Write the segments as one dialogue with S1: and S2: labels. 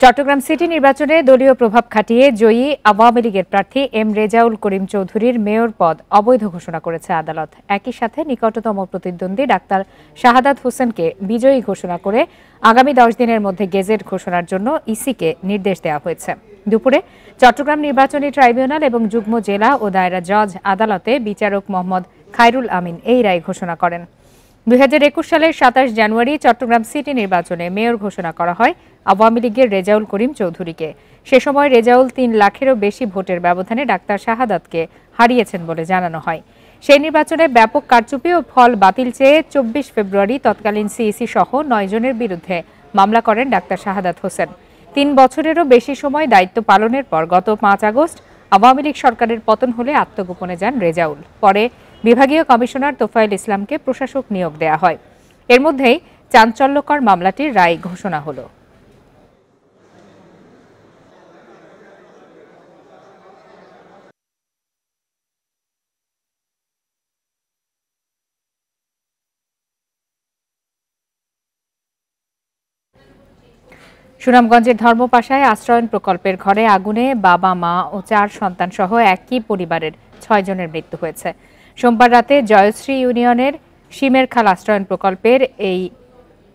S1: Chittagong city নির্বাচনে দলীয় প্রভাব খাটিয়ে জয়ী আওয়ামী লীগের প্রার্থী এম রেজাউল করিম চৌধুরীর মেয়র পদ অবৈধ ঘোষণা করেছে আদালত। একই সাথে নিকটতম প্রতিদ্বন্দ্বী ডাক্তার শাহাদাত হোসেনকে বিজয়ী ঘোষণা করে আগামী 10 দিনের মধ্যে গেজেট ঘোষণার জন্য ইসিকে নির্দেশ দেওয়া হয়েছে। দুপুরে চট্টগ্রাম নির্বাচনী ট্রাইব্যুনাল এবং যুগ্ম জেলা ও দায়রা জজ আদালতে বিচারক মোহাম্মদ খায়রুল আমিন এই রায় ঘোষণা করেন। 2021 সালের 27 জানুয়ারি চট্টগ্রাম সিটি নির্বাচনে মেয়র ঘোষণা করা হয় আওয়ামী লীগের রেজাউল করিম চৌধুরীকে। সে সময় রেজাউল 3 লাখেরও বেশি ভোটের ব্যবধানে ডাক্তার শাহাদাতকে হারিয়েছেন বলে জানানো হয়। সেই নির্বাচনে ব্যাপক কারচুপি ও ফল বাতিল চেয়ে 24 ফেব্রুয়ারি তৎকালীন সিইসি সহ 9 জনের বিরুদ্ধে মামলা করেন ডাক্তার শাহাদাত হোসেন। 3 বছরেরও বেশি সময় দায়িত্ব পালনের পর গত 5 আগস্ট আওয়ামী লীগ সরকারের পতন হলে আত্মগোপনে যান রেজাউল। পরে বিভাগীয় কমিশনার তোফায়েল ইসলামকে প্রশাসক নিয়োগ দেওয়া হয়। এর মধ্যেই চাঞ্চল্যকর মামলাটির রায় ঘোষণা হলো। সুনামগঞ্জের ধর্মপাশায় আশ্রয়ণ প্রকল্পের ঘরে আগুনে বাবা, মা ও 4 সন্তান সহ একই পরিবারের 6 জনের মৃত্যু হয়েছে। সোমবার রাতে জয়শ্রী ইউনিয়নের শিমের খাল আশ্রয়ণ প্রকল্পের এই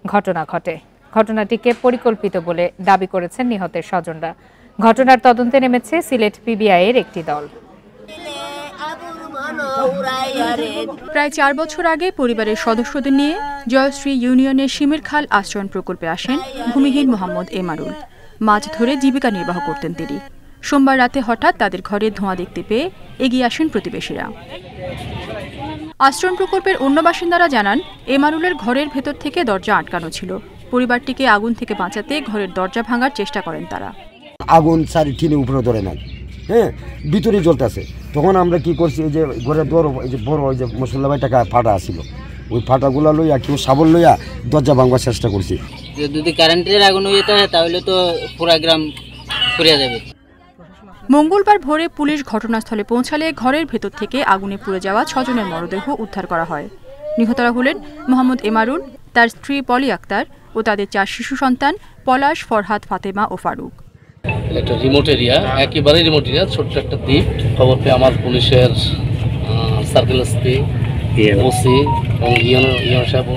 S1: ঘটনা ঘটে। ঘটনাটিকে পরিকল্পিত বলে দাবি করেছেন নিহতের স্বজনরা। ঘটনার তদন্তে নেমেছে সিলেট পিবিআইয়ের একটি দল।
S2: প্রায় 4 বছর আগে পরিবারের সদস্যদের নিয়ে জয়শ্রী ইউনিয়নের শিমের খাল আশ্রয়ণ প্রকল্পে আসেন ভূমিহীন মোহাম্মদ এমারুল। মাছ ধরে জীবিকা নির্বাহ করতেন তিনি। সোমবার রাতে হঠাৎ তাদের ঘরে ধোঁয়া দেখতে পেয়ে এগিয়ে আসেন প্রতিবেশীরা। আশ্রয়ণ প্রকল্পের অন্য বাসিন্দারা জানান, এমারুলের ঘরের ভেতর থেকে দরজা আটকানো ছিল। পরিবারটিকে আগুন থেকে বাঁচাতে ঘরের দরজা ভাঙার চেষ্টা করেন তারা।
S3: আগুন সারি টিনে উপরে ধরে নাই, ভিতরে জ্বলতেছে। তখন আমরা কি করছি, এই যে ঘরের দর এই যে বড় ওই যে মশলা টাকা ফাটা আসছিল, ওই ফাটাগুলা লইয়া কেউ সাবল লইয়া দরজা ভাঙবার চেষ্টা করছি।
S4: যদি কারেন্টের আগুন হয়ে যায় তাহলে তো পুরা গ্রাম পুড়ে যাবে।
S2: মঙ্গলবার ভোরে পুলিশ ঘটনাস্থলে পৌঁছালে ঘরের ভেতর থেকে আগুনে পুড়ে যাওয়া 6 জনের মরদেহ উদ্ধার করা হয়। নিহতরা হলেন মোহাম্মদ এমারুল, তার স্ত্রী পলি আক্তার ও তাদের 4 শিশু সন্তান পলাশ, ফরহাদ, ফাতেমা ও ফারুক।
S5: একটা রিমোট এরিয়া, একেবারে রিমোট এরিয়া, ছোট্ট একটা দ্বীপ। খবর পেয়ে আমার পুলিশের সার্কেল এসপি, ওসি এবং ইউনো সাহেব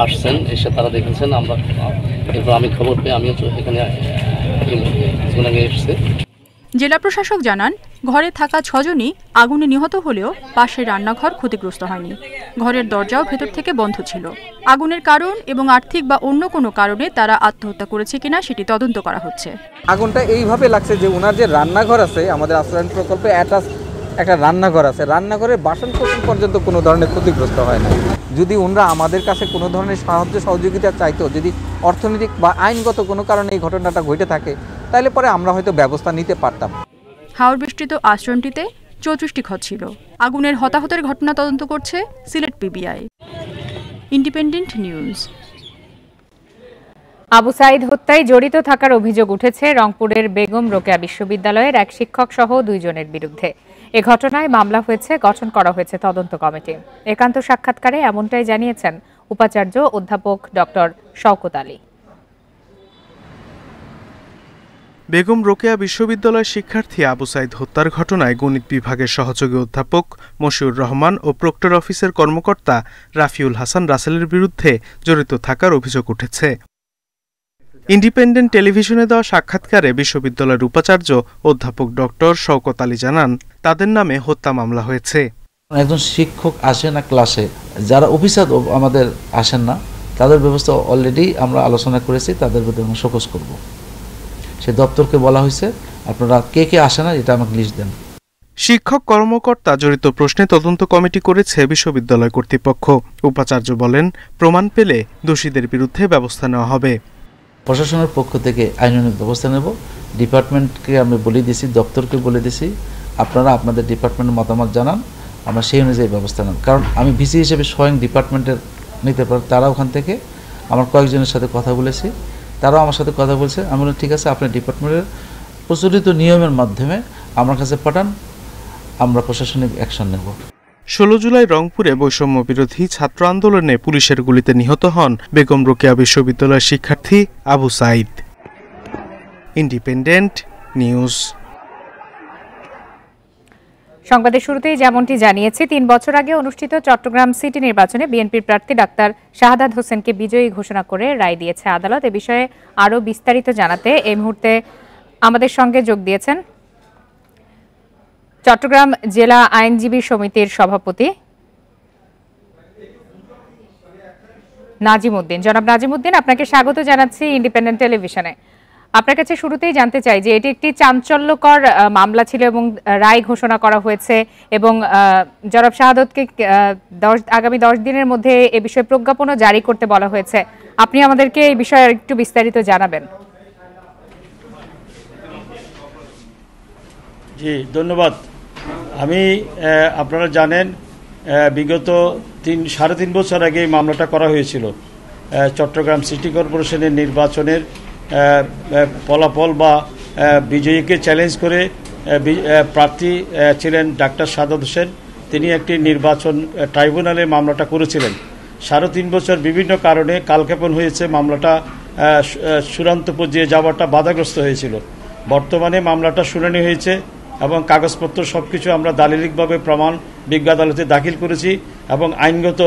S5: আসছেন, এসে তারা দেখেছেন। আমরা এরপর আমি খবর পেয়ে আমিও এখানে এসেছি।
S2: জেলা প্রশাসক জানান, ঘরে থাকা 6 জনই আগুনে নিহত হলেও পাশের রান্নাঘর ক্ষতিগ্রস্ত হয়নি। ঘরের দরজাও ভেতর থেকে বন্ধ ছিল। আগুনের কারণ এবং আর্থিক বা অন্য কোনো কারণে তারা আত্মহত্যা করেছে কিনা সেটি তদন্ত করা হচ্ছে।
S6: আগুনটা এইভাবে লাগছে যে ওনার যে রান্নাঘর আছে, আমাদের আশ্রয়ণ প্রকল্পে অ্যাটাচ একটা রান্নাঘর আছে, রান্নাঘরের বাসন কোসন পর্যন্ত কোনো ধরনের ক্ষতিগ্রস্ত হয় না। যদি ওনারা আমাদের কাছে কোনো ধরনের সাহায্য সহযোগিতা চাইতো, যদি অর্থনৈতিক বা আইনগত কোনো কারণে এই ঘটনাটা ঘটে থাকে, তাহলে পরে আমরা হয়তো ব্যবস্থা নিতে পারতাম।
S2: হাওর বিস্তৃত আশ্রয়ণটিতে 34টি ঘর ছিল। আগুনের হতাহতের ঘটনা তদন্ত করছে Sylhet PBI. Independent news.
S1: Abu Sayed হত্যায় জড়িত থাকার অভিযোগ উঠেছে রংপুরের বেগম রোকেয়া বিশ্ববিদ্যালয়ের এক শিক্ষক সহ 2 জনের বিরুদ্ধে। এ ঘটনায় মামলা হয়েছে, গঠন করা হয়েছে তদন্ত কমিটি। একান্ত সাক্ষাৎকারে এমনটাই জানিয়েছেন উপাচার্য অধ্যাপক ডক্টর শওকত আলী।
S7: বেগম রোকেয়া বিশ্ববিদ্যালয়ের শিক্ষার্থী আবু সাইদ হত্যার ঘটনায় গণিত বিভাগের সহযোগী অধ্যাপক মশিউর রহমান ও প্রক্টর অফিসের কর্মকর্তা রাফিউল হাসান রাসেলের বিরুদ্ধে জড়িত থাকার অভিযোগ উঠেছে। ইন্ডিপেন্ডেন্ট টেলিভিশনে দেওয়া সাক্ষাৎকারে বিশ্ববিদ্যালয়ের উপাচার্য অধ্যাপক ডক্টর শওকত আলী জানান, তাদের নামে হত্যা মামলা হয়েছে।
S8: একজন শিক্ষক আসে না ক্লাসে, যারা অফিসার আমাদের আসেন না, তাদের ব্যবস্থা অলরেডি আমরা আলোচনা করেছি, তাদের বিরুদ্ধে আমরা শোকজ করব। সে দপ্তরকে বলা হয়েছে, আপনারা কে কে আসে না এটা আমাকে লিস্ট দেন।
S7: শিক্ষক কর্মকর্তা জড়িত প্রশ্নে তদন্ত কমিটি করেছে বিশ্ববিদ্যালয় কর্তৃপক্ষ। উপাচার্য বলেন, প্রমাণ পেলে দোষীদের বিরুদ্ধে ব্যবস্থা নেওয়া হবে।
S8: প্রশাসনের পক্ষ থেকে আইনানুগ ব্যবস্থা নেব। ডিপার্টমেন্টকে আমি বলে দিয়েছি, দপ্তরকে বলে দিয়েছি, আপনারা আপনাদের ডিপার্টমেন্টের মতামত জানান, আমরা সেই অনুযায়ী ব্যবস্থা নেব। কারণ আমি ভিসি হিসেবে স্বয়ং ডিপার্টমেন্টের নিতে পারি। তারা ওখান থেকে আমার কয়েকজনের সাথে কথা বলেছি, তারাও আমার সাথে কথা বলছে। আমি বললাম, ঠিক আছে, আপনার ডিপার্টমেন্টের প্রচলিত নিয়মের মাধ্যমে আমার কাছে পাঠান, আমরা প্রশাসনিক অ্যাকশন নেব।
S7: 16 জুলাই রংপুরে বৈষম্য বিরোধী ছাত্র আন্দোলনে পুলিশের গুলিতে নিহত হন বেগম রোকেয়া বিশ্ববিদ্যালয়ের শিক্ষার্থী আবু সাইদ। Independent news.
S1: সংবাদের শুরুতেই যেমনটি জানিয়েছি, ৩ বছর আগে অনুষ্ঠিত চট্টগ্রাম সিটি নির্বাচনে বিএনপির প্রার্থী ডাক্তার শাহাদাত হোসেনকে বিজয়ী ঘোষণা করে রায় দিয়েছে আদালত। এ বিষয়ে আরও বিস্তারিত জানাতে এই মুহূর্তে আমাদের সঙ্গে যোগ দিয়েছেন চট্টগ্রাম জেলা আইনজীবী সমিতির সভাপতি নাজিম উদ্দিন। জনাব নাজিম উদ্দিন, আপনাকে স্বাগত জানাচ্ছি ইন্ডিপেন্ডেন্ট টেলিভিশনে। আপনার কাছে শুরুতেই জানতে চাই যে এটি একটি চাঞ্চল্যকর মামলা ছিল এবং রায় ঘোষণা করা হয়েছে এবং জনাব শাহাদতকে আগামী 10 দিনের মধ্যে এ বিষয়ে প্রজ্ঞাপনও জারি করতে বলা হয়েছে। আপনি আমাদেরকে এই বিষয়ে একটু বিস্তারিত জানাবেন।
S9: জি ধন্যবাদ। আমি আপনারা জানেন বিগত 3.5 বছর আগে এই মামলাটা করা হয়েছিল। চট্টগ্রাম সিটি কর্পোরেশনের নির্বাচনের ফলাফল বা বিজয়ীকে চ্যালেঞ্জ করে প্রার্থী ছিলেন ডাক্তার শাহাদাত হোসেন। তিনি একটি নির্বাচন ট্রাইব্যুনালে মামলাটা করেছিলেন। 3.5 বছর বিভিন্ন কারণে কালক্ষেপণ হয়েছে, মামলাটা চূড়ান্ত পর্যায়ে যাওয়াটা বাধাগ্রস্ত হয়েছিল। বর্তমানে মামলাটা শুনানি হয়েছে এবং কাগজপত্র সবকিছু আমরা দালিলিকভাবে প্রমাণ বিজ্ঞ আদালতে দাখিল করেছি এবং আইনগত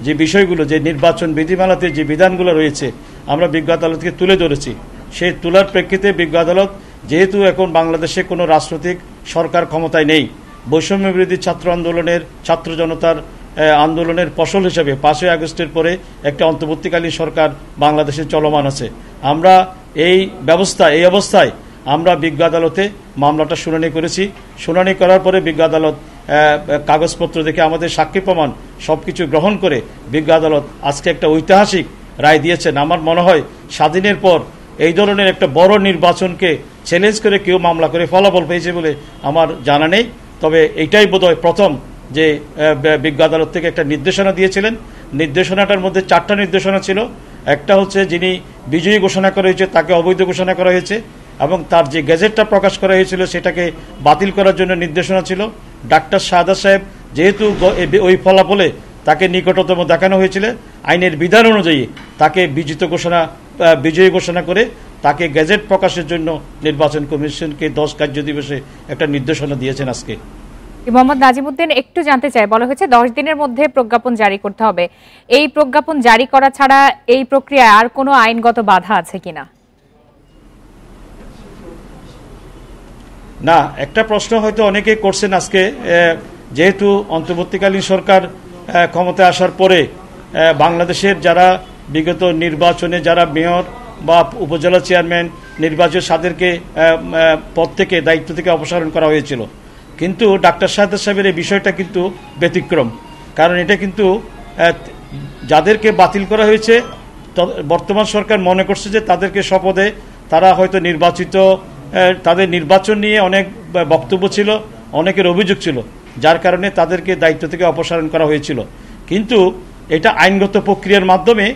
S9: যে বিষয়গুলো, যে নির্বাচন বিধিমালাতে যে বিধানগুলো রয়েছে আমরা বিজ্ঞ আদালতকে তুলে ধরেছি। সেই তোলার প্রেক্ষিতে বিজ্ঞ আদালত, যেহেতু এখন বাংলাদেশে কোনো রাজনৈতিক সরকার ক্ষমতায় নেই, বৈষম্য বিরোধী ছাত্র আন্দোলনের ছাত্র জনতার আন্দোলনের ফসল হিসেবে 5ই আগস্টের পরে একটা অন্তর্বর্তীকালীন সরকার বাংলাদেশে চলমান আছে। আমরা এই অবস্থায় আমরা বিজ্ঞ আদালতে মামলাটা শুনানি করেছি। শুনানি করার পরে বিজ্ঞ আদালত কাগজপত্র দেখে আমাদের সাক্ষী প্রমাণ সবকিছু গ্রহণ করে বিজ্ঞ আদালত আজকে একটা ঐতিহাসিক রায় দিয়েছেন। আমার মনে হয় স্বাধীনের পর এই ধরনের একটা বড় নির্বাচনকে চ্যালেঞ্জ করে কেউ মামলা করে ফলাফল পেয়েছে বলে আমার জানা নেই। তবে এইটাই বোধহয় প্রথম যে বিজ্ঞ আদালত থেকে একটা নির্দেশনা দিয়েছিলেন। নির্দেশনাটার মধ্যে 4টা নির্দেশনা ছিল। একটা হচ্ছে যিনি বিজয়ী ঘোষণা করা হয়েছে তাকে অবৈধ ঘোষণা করা হয়েছে এবং তার যে গেজেটটা প্রকাশ করা হয়েছিল সেটাকে বাতিল করার জন্য নির্দেশনা ছিল। ডাক্তার শাহাদাত সাহেব যেহেতু ওই ফলাফলে তাকে নিকটতম দেখানো হয়েছিল, আইনের বিধান অনুযায়ী তাকে বিজয়ী ঘোষণা করে তাকে গেজেট প্রকাশের জন্য নির্বাচন কমিশনকে 10 কার্য দিবসে একটা নির্দেশনা দিয়েছেন আজকে।
S1: মোহাম্মদ নাজিমউদ্দিন, একটু জানতে চাই, বলা হয়েছে 10 দিনের মধ্যে প্রজ্ঞাপন জারি করতে হবে। এই প্রজ্ঞাপন জারি করা ছাড়া এই প্রক্রিয়ায় আর কোনো আইনগত বাধা আছে কিনা?
S9: না, একটা প্রশ্ন হয়তো অনেকে করছেন আজকে, যেহেতু অন্তর্বর্তীকালীন সরকার ক্ষমতায় আসার পরে বাংলাদেশের যারা বিগত নির্বাচনে যারা মেয়র বা উপজেলা চেয়ারম্যান নির্বাচন তাদেরকে পদ থেকে দায়িত্ব থেকে অপসারণ করা হয়েছিল, কিন্তু ডাক্তার শাহাদাত সাহেবের এই বিষয়টা কিন্তু ব্যতিক্রম। কারণ এটা কিন্তু যাদেরকে বাতিল করা হয়েছে বর্তমান সরকার মনে করছে যে তাদেরকে শপথে তারা হয়তো নির্বাচিত, তাদের নির্বাচন নিয়ে অনেক বক্তব্য ছিল, অনেকের অভিযোগ ছিল, যার কারণে তাদেরকে দায়িত্ব থেকে অপসারণ করা হয়েছিল। কিন্তু এটা আইনগত প্রক্রিয়ার মাধ্যমে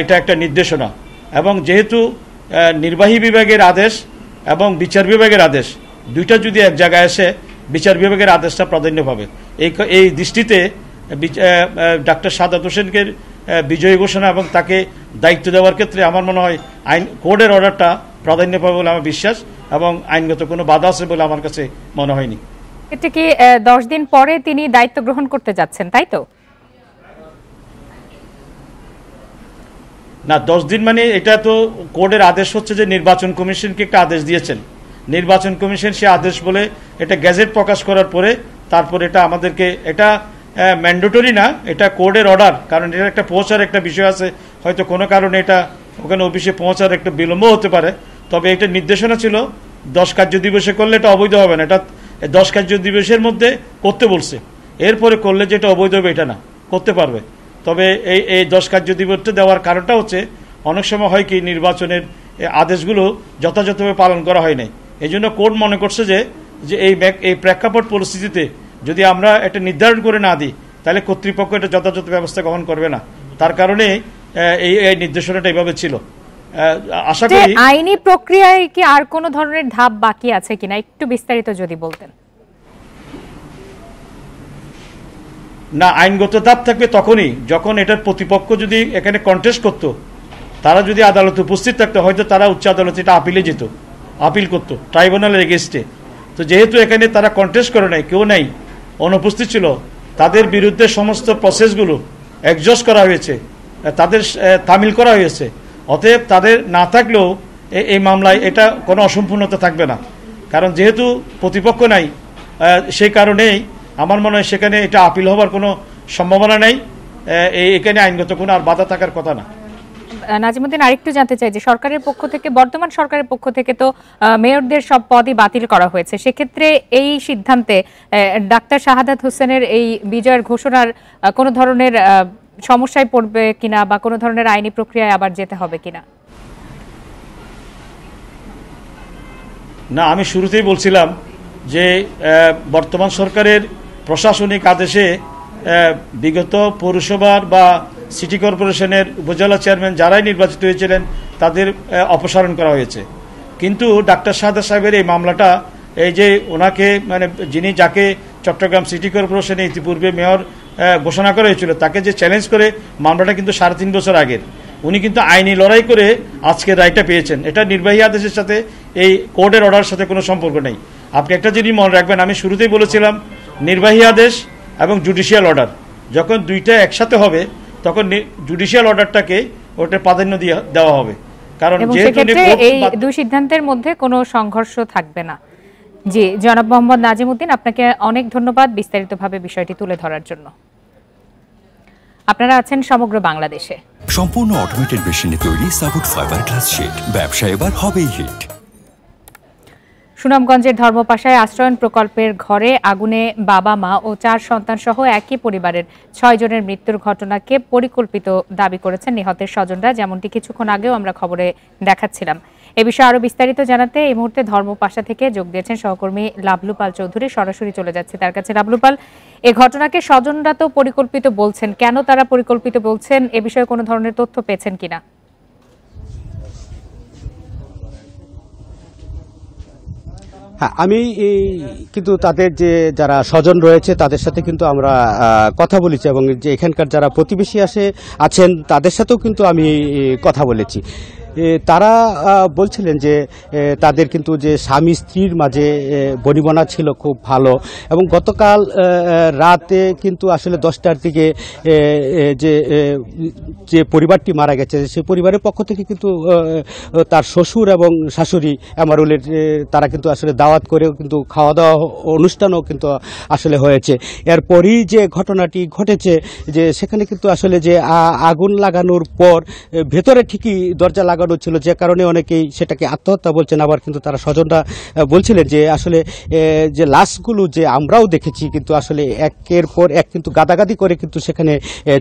S9: এটা একটা নির্দেশনা এবং যেহেতু নির্বাহী বিভাগের আদেশ এবং বিচার বিভাগের আদেশ দুইটা যদি এক জায়গায় এসে বিচার বিভাগের আদেশটা প্রাধান্য পাবে। এই দৃষ্টিতে ডাক্তার শাহাদাত হোসেনকে বিজয়ী ঘোষণা এবং তাকে দায়িত্ব দেওয়ার ক্ষেত্রে আমার মনে হয় কোর্টের অর্ডারটা প্রাধান্য পাবে বলে আমার বিশ্বাস এবং আইনগত কোনো বাধা আছে বলে আমার কাছে মনে হয়নি।
S1: এটা কি 10 দিন পরে তিনি দায়িত্ব গ্রহণ করতে যাচ্ছেন, তাই তো?
S9: না, 10 দিন মানে এটা তো কোর্টের আদেশ হচ্ছে যে নির্বাচন কমিশনকে একটা আদেশ দিয়েছেন। নির্বাচন কমিশন সে আদেশ বলে এটা গ্যাজেট প্রকাশ করার পরে তারপর এটা আমাদেরকে, এটা ম্যান্ডেটরি না, এটা কোর্টের অর্ডার। কারণ এটা একটা পৌঁছার একটা বিষয় আছে, হয়তো কোনো কারণে এটা ওখানে অফিসে পৌঁছার একটা বিলম্ব হতে পারে। তবে এটা নির্দেশনা ছিল 10 কার্য দিবসে করলে এটা অবৈধ হবে না, এটা 10 কার্য দিবসের মধ্যে করতে বলছে। এরপরে করলে যেটা অবৈধ হবে এটা না, করতে পারবে। তবে এই 10 কার্য দিবসটা দেওয়ার কারণটা হচ্ছে অনেক সময় হয় কি নির্বাচনের আদেশগুলো যথাযথভাবে পালন করা হয় নাই। এই জন্য কোর্ট মনে করছে যে এই প্রেক্ষাপট পরিস্থিতিতে যদি আমরা এটা নির্ধারণ করে না দিই তাহলে কর্তৃপক্ষ এটা যথাযথ ব্যবস্থা গ্রহণ করবে না। তার কারণে এই নির্দেশনাটা এইভাবে ছিল। আশা করি
S1: আইনি প্রক্রিয়ায় কি আর কোনো ধরনের ধাপ বাকি আছে কিনা একটু বিস্তারিত যদি বলতেন।
S9: না, আইনগত ধাপ থাকবে তখনই যখন এটার প্রতিপক্ষ যদি এখানে কন্টেস্ট করতো, তারা যদি আদালতে উপস্থিত থাকতো হয়তো তারা উচ্চ আদালতে এটা আপিলে যেত, আপিল করতো ট্রাইব্যুনালের এগেনস্টে। তো যেহেতু এখানে তারা কন্টেস্ট করে নাই, কেউ নাই, অনুপস্থিত ছিল, তাদের বিরুদ্ধে সমস্ত প্রসেসগুলো এক্সজস্ট করা হয়েছে, তাদের তামিল করা হয়েছে। অতএব তাদের না থাকলেও এই মামলায় এটা কোনো অসম্পূর্ণতা থাকবে না, কারণ যেহেতু প্রতিপক্ষ নাই, সেই কারণেই আমার মনে হয় সেখানে এটা আপিল হবার কোনো সম্ভাবনা নেই। এখানে আইনগত কোনো আর বাধা থাকার কথা না।
S1: নাজিমুদ্দিন, আরেকটু জানতে চাই যে সরকারের পক্ষ থেকে, বর্তমান সরকারের পক্ষ থেকে তো মেয়রদের সব পদই বাতিল করা হয়েছে, সেক্ষেত্রে এই সিদ্ধান্তে ডাক্তার শাহাদাত হোসেনের এই বিজয়ের ঘোষণার কোনো ধরনের সমস্যায় পড়বে কিনা বা কোনো ধরনের আইনি প্রক্রিয়ায় আবার যেতে হবে কিনা?
S9: না, আমি শুরুতেই বলছিলাম যে বর্তমান সরকারের প্রশাসনিক আদেশে বিগত পৌরসভার বা সিটি কর্পোরেশনের উপজেলা চেয়ারম্যান যারাই নির্বাচিত হয়েছিলেন তাদের অপসারণ করা হয়েছে। কিন্তু ডাক্তার শাহাদাত সাহেবের এই মামলাটা, এই যে ওনাকে মানে যাকে চট্টগ্রাম সিটি কর্পোরেশনে ইতিপূর্বে মেয়র ঘোষণা করা হয়েছিল, তাকে যে চ্যালেঞ্জ করে মামলাটা কিন্তু 3.5 বছর আগের। উনি কিন্তু আইনি লড়াই করে আজকের রায়টা পেয়েছেন। এটা নির্বাহী আদেশের সাথে, এই কোর্টের অর্ডারের সাথে কোনো সম্পর্ক নেই। আপনি একটা জিনিস মনে রাখবেন, আমি শুরুতেই বলেছিলাম নির্বাহী আদেশ এবং জুডিশিয়াল অর্ডার যখন দুইটা একসাথে হবে তখন জুডিশিয়াল অর্ডারটাকে ওটা প্রাধান্য দেওয়া হবে, কারণ যেহেতু
S1: এই দুই সিদ্ধান্তের মধ্যে কোনো সংঘর্ষ থাকবে না। জি, জনাব মোহাম্মদ নাজিমুদ্দিন, আপনাকে অনেক ধন্যবাদ বিস্তারিতভাবে বিষয়টি তুলে ধরার জন্য। আপনারা আছেন সমগ্র বাংলাদেশে।
S10: সম্পূর্ণ অটোমেটেড মেশিনে তৈরি সাপোর্ট ফাইবার গ্লাস শীট, ব্যবসা এবার হবেই হিট।
S1: সুনামগঞ্জের ধর্মপাশায় আশ্রয়ণ প্রকল্পের ঘরে আগুনে বাবা, মা ও 4 সন্তান সহ একই পরিবারের 6 জনের মৃত্যুর ঘটনাকে পরিকল্পিত দাবি করেছেন নিহতের স্বজনরা, যেমনটি কিছুক্ষণ আগেও আমরা খবরে দেখাচ্ছিলাম। এ বিষয়ে আরো বিস্তারিত জানাতে এই মুহূর্তে ধর্মপাশা থেকে যোগ দিয়েছেন সহকর্মী লাবলু পাল চৌধুরী। সরাসরি চলে যাচ্ছে তার কাছে। লাবলু পাল, এই ঘটনাকে স্বজনরা তো পরিকল্পিত বলছেন, কেন তারা পরিকল্পিত বলছেন এ বিষয়ে কোনো ধরনের তথ্য পেয়েছেন কিনা?
S11: হ্যাঁ, আমি কিন্তু তাদের যে যারা স্বজন রয়েছে তাদের সাথে কিন্তু আমরা কথা বলেছি, এবং যে এখানকার যারা প্রতিবেশী আছেন তাদের সাথেও কিন্তু আমি কথা বলেছি। তারা বলছিলেন যে তাদের কিন্তু যে স্বামী স্ত্রীর মাঝে বনিবনা ছিল খুব ভালো, এবং গতকাল রাতে কিন্তু আসলে 10টার দিকে যে পরিবারটি মারা গেছে সেই পরিবারের পক্ষ থেকে কিন্তু তার শ্বশুর এবং শাশুড়ি এমারুলের তারা কিন্তু আসলে দাওয়াত করেও কিন্তু খাওয়া দাওয়া অনুষ্ঠানও কিন্তু আসলে হয়েছে। এরপরই যে ঘটনাটি ঘটেছে যে সেখানে কিন্তু আসলে যে আগুন লাগানোর পর ভেতরে ঠিকই দরজা লাগানো ছিল, যে কারণে অনেকেই সেটাকে আত্মহত্যা বলছেন। আবার কিন্তু তারা স্বজনরা বলছিলেন যে আসলে যে লাশগুলো যে আমরাও দেখেছি কিন্তু আসলে একের পর এক কিন্তু গাদাগাদি করে কিন্তু সেখানে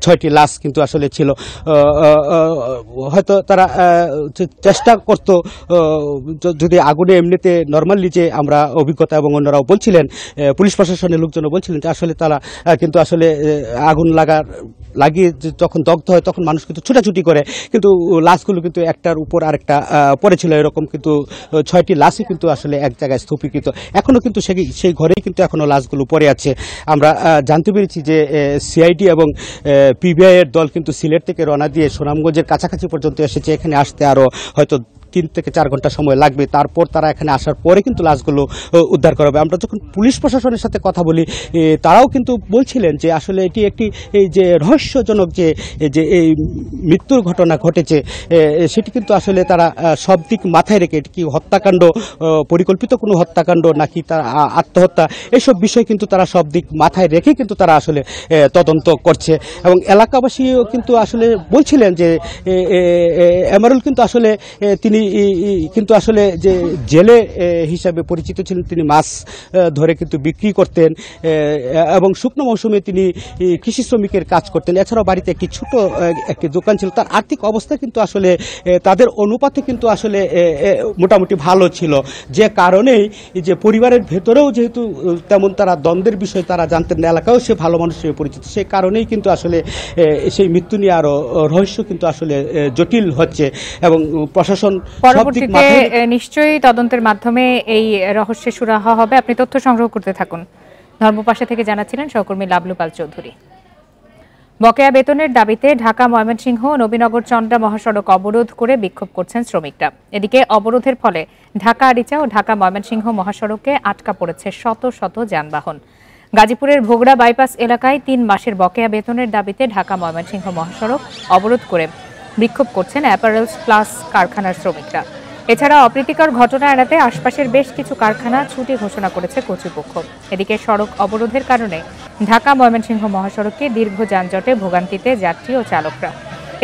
S11: 6টি লাশ কিন্তু আসলে ছিল। হয়তো তারা চেষ্টা করত যদি আগুনে এমনিতে নর্মালি যে আমরা অভিজ্ঞতা এবং অন্যরাও বলছিলেন, পুলিশ প্রশাসনের লোকজনও বলছিলেন যে আসলে তারা কিন্তু আসলে আগুন লাগিয়ে যখন দগ্ধ হয় তখন মানুষ কিন্তু ছুটাছুটি করে, কিন্তু লাশগুলো কিন্তু একটার উপর আরেকটা পড়েছিল। এরকম কিন্তু 6টি লাশই কিন্তু আসলে এক জায়গায় স্থূপীকৃত। এখনও কিন্তু সেই ঘরেই কিন্তু এখনও লাশগুলো পড়ে আছে। আমরা জানতে পেরেছি যে সিআইডি এবং পিবিআই এর দল কিন্তু সিলেট থেকে রওনা দিয়ে সুনামগঞ্জের কাছাকাছি পর্যন্ত এসেছে। এখানে আসতে আরও হয়তো 3 থেকে 4 ঘন্টা সময় লাগবে। তারপর তারা এখানে আসার পরে কিন্তু লাশগুলো উদ্ধার করা হবে। আমরা যখন পুলিশ প্রশাসনের সাথে কথা বলি তারাও কিন্তু বলছিলেন যে আসলে এটি একটি এই যে রহস্যজনক যে এই মৃত্যুর ঘটনা ঘটেছে সেটি কিন্তু আসলে তারা সব দিক মাথায় রেখে, এটি কি হত্যাকাণ্ড, পরিকল্পিত কোনো হত্যাকাণ্ড নাকি তার আত্মহত্যা, এসব বিষয় কিন্তু তারা সব দিক মাথায় রেখে কিন্তু তারা আসলে তদন্ত করছে। এবং এলাকাবাসীও কিন্তু আসলে বলছিলেন যে এমারুল কিন্তু আসলে তিনি কিন্তু আসলে যে জেলে হিসাবে পরিচিত ছিলেন, তিনি মাছ ধরে কিন্তু বিক্রি করতেন এবং শুকনো মৌসুমে তিনি কৃষি শ্রমিকের কাজ করতেন। এছাড়াও বাড়িতে একটি ছোট একটি দোকান ছিল। তার আর্থিক অবস্থা কিন্তু আসলে তাদের অনুপাতে কিন্তু আসলে মোটামুটি ভালো ছিল, যে কারণেই যে পরিবারের ভেতরেও যেহেতু তেমন তারা দ্বন্দ্বের বিষয় তারা জানতেন না, এলাকাও সে ভালো মানুষ হিসেবে পরিচিত, সেই কারণেই কিন্তু আসলে সেই মৃত্যু নিয়ে আরো রহস্য কিন্তু আসলে জটিল হচ্ছে। এবং প্রশাসন
S1: পরবর্তীতে নিশ্চয়ই তদন্তের মাধ্যমে এই রহস্যের সুরাহা হবে। আপনি তথ্য সংগ্রহ করতে থাকুন। ধর্মপাশা থেকে জানাচ্ছিলেন সহকর্মী লাবলু পাল চৌধুরী। বকেয়া বেতনের দাবিতে ঢাকা ময়মনসিংহ নবীনগর চন্দ্রা মহাসড়ক অবরোধ করে বিক্ষোভ করছেন শ্রমিকরা। এদিকে অবরোধের ফলে ঢাকা আরিচা ও ঢাকা ময়মনসিংহ মহাসড়কে আটকা পড়েছে শত শত যানবাহন। গাজীপুরের ভোগড়া বাইপাস এলাকায় ৩ মাসের বকেয়া বেতনের দাবিতে ঢাকা ময়মনসিংহ মহাসড়ক অবরোধ করে বিক্ষোভ করছেন অ্যাপারেলস প্লাস কারখানার শ্রমিকরা। এছাড়া অপ্রীতিকর ঘটনা এড়াতে আশপাশের বেশ কিছু কারখানা ছুটি ঘোষণা করেছে কর্তৃপক্ষ। এদিকে সড়ক অবরোধের কারণে ঢাকা ময়মনসিংহ মহাসড়কে দীর্ঘ যানজটে ভোগান্তিতে যাত্রী ও চালকরা।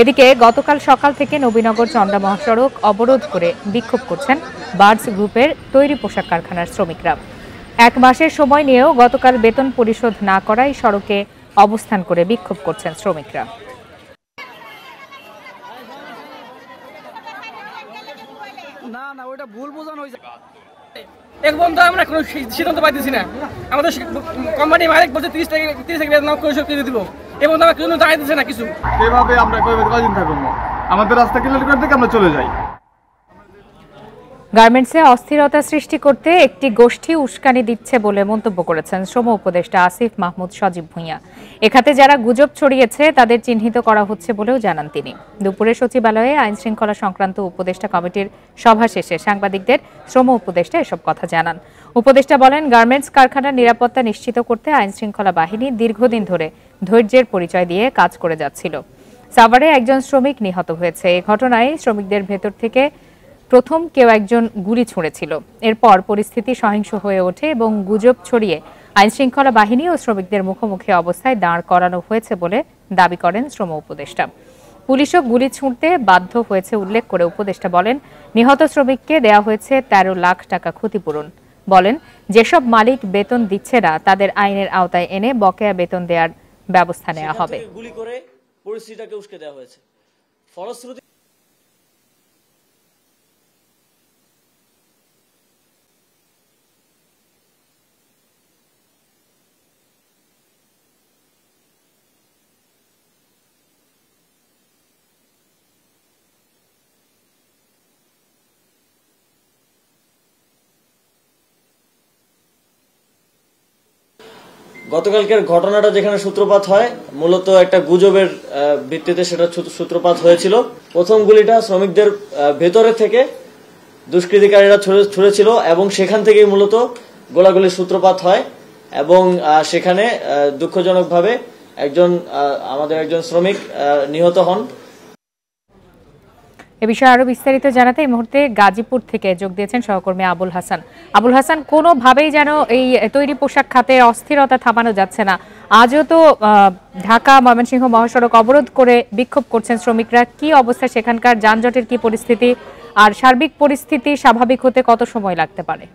S1: এদিকে গতকাল সকাল থেকে নবীনগর চন্দ্রা মহাসড়ক অবরোধ করে বিক্ষোভ করছেন বার্ডস গ্রুপের তৈরি পোশাক কারখানার শ্রমিকরা। 1 মাসের সময় নিয়েও গতকাল বেতন পরিশোধ না করায় সড়কে অবস্থান করে বিক্ষোভ করছেন শ্রমিকরা।
S12: না ওটা ভুল বোঝানো হয়েছে। একদম তো আমরা কোনো সিদ্ধান্ত পাইতেছি না। আমাদের কোম্পানি মালিক বলছে 30 থেকে বেতন পরিশোধ করে দিব, এবং আমরা কোনো জানাই দিচ্ছে না কিছু।
S13: এভাবে আমরা কয়দিন থাকবো? আমাদের রাস্তা ক্লিয়ার করে থেকে আমরা চলে যাই।
S1: গার্মেন্টসে অস্থিরতা সৃষ্টি করতে একটি গোষ্ঠী উস্কানি দিচ্ছে বলে মন্তব্য করেছেন শ্রম উপদেষ্টা আসিফ মাহমুদ সজীব ভুঁইয়া। এখাতে যারা গুজব ছড়িয়েছে তাদের চিহ্নিত করা হচ্ছে বলেও জানান তিনি। দুপুরে সচিবালয়ে আইন শৃঙ্খলা সংক্রান্ত উপদেষ্টা কমিটির সভা শেষে সাংবাদিকদের শ্রম উপদেষ্টা এসব কথা জানান। উপদেষ্টা বলেন, গার্মেন্টস কারখানার নিরাপত্তা নিশ্চিত করতে আইন শৃঙ্খলা বাহিনী দীর্ঘদিন ধরে ধৈর্যের পরিচয় দিয়ে কাজ করে যাচ্ছিল। সাভারে একজন শ্রমিক নিহত হয়েছে। এই ঘটনায় শ্রমিকদের ভেতর থেকে প্রথম কেউ একজন গুলি ছুঁড়েছিল। এরপর পরিস্থিতি সহিংস হয়ে ওঠে এবং গুজব ছড়িয়ে আইনশৃঙ্খলা বাহিনী ও শ্রমিকদের মুখোমুখি অবস্থায় দাঁড় করানো হয়েছে বলে দাবি করেন শ্রম উপদেষ্টা। পুলিশও গুলি ছুঁড়তে বাধ্য হয়েছে উল্লেখ করে উপদেষ্টা বলেন, নিহত শ্রমিককে দেয়া হয়েছে 13 লাখ টাকা ক্ষতিপূরণ। বলেন, যেসব মালিক বেতন দিচ্ছে না তাদের আইনের আওতায় এনে বকেয়া বেতন দেওয়ার ব্যবস্থা নেওয়া হবে।
S14: গুলি করে পরিস্থিতিটাকে উস্কে দেওয়া হয়েছে। ফলশ্রুতি গতকালকের ঘটনাটা যেখানে সূত্রপাত হয়, মূলত একটা গুজবের ভিত্তিতে সেটা সূত্রপাত হয়েছিল। প্রথম গুলিটা শ্রমিকদের ভেতরে থেকে দুষ্কৃতিকারীরা ছুড়েছিল এবং সেখান থেকেই মূলত গোলাগুলির সূত্রপাত হয় এবং সেখানে দুঃখজনকভাবে আমাদের একজন শ্রমিক নিহত হন।
S1: এ বিষয়ে আরো বিস্তারিত জানাতে এই মুহূর্তে গাজীপুর থেকে যোগ দিয়েছেন সহকর্মী আবুল হাসান। আবুল হাসান, কোনোভাবেই যেন এই তৈরি পোশাক খাতের অস্থিরতা থামানো যাচ্ছে না। আজও তো ঢাকা ময়মনসিংহ মহাসড়ক অবরোধ করে বিক্ষোভ করছেন শ্রমিকরা। কি অবস্থা সেখানকার, যানজটের কি পরিস্থিতি, আর সার্বিক পরিস্থিতি স্বাভাবিক হতে কত সময় লাগতে পারে?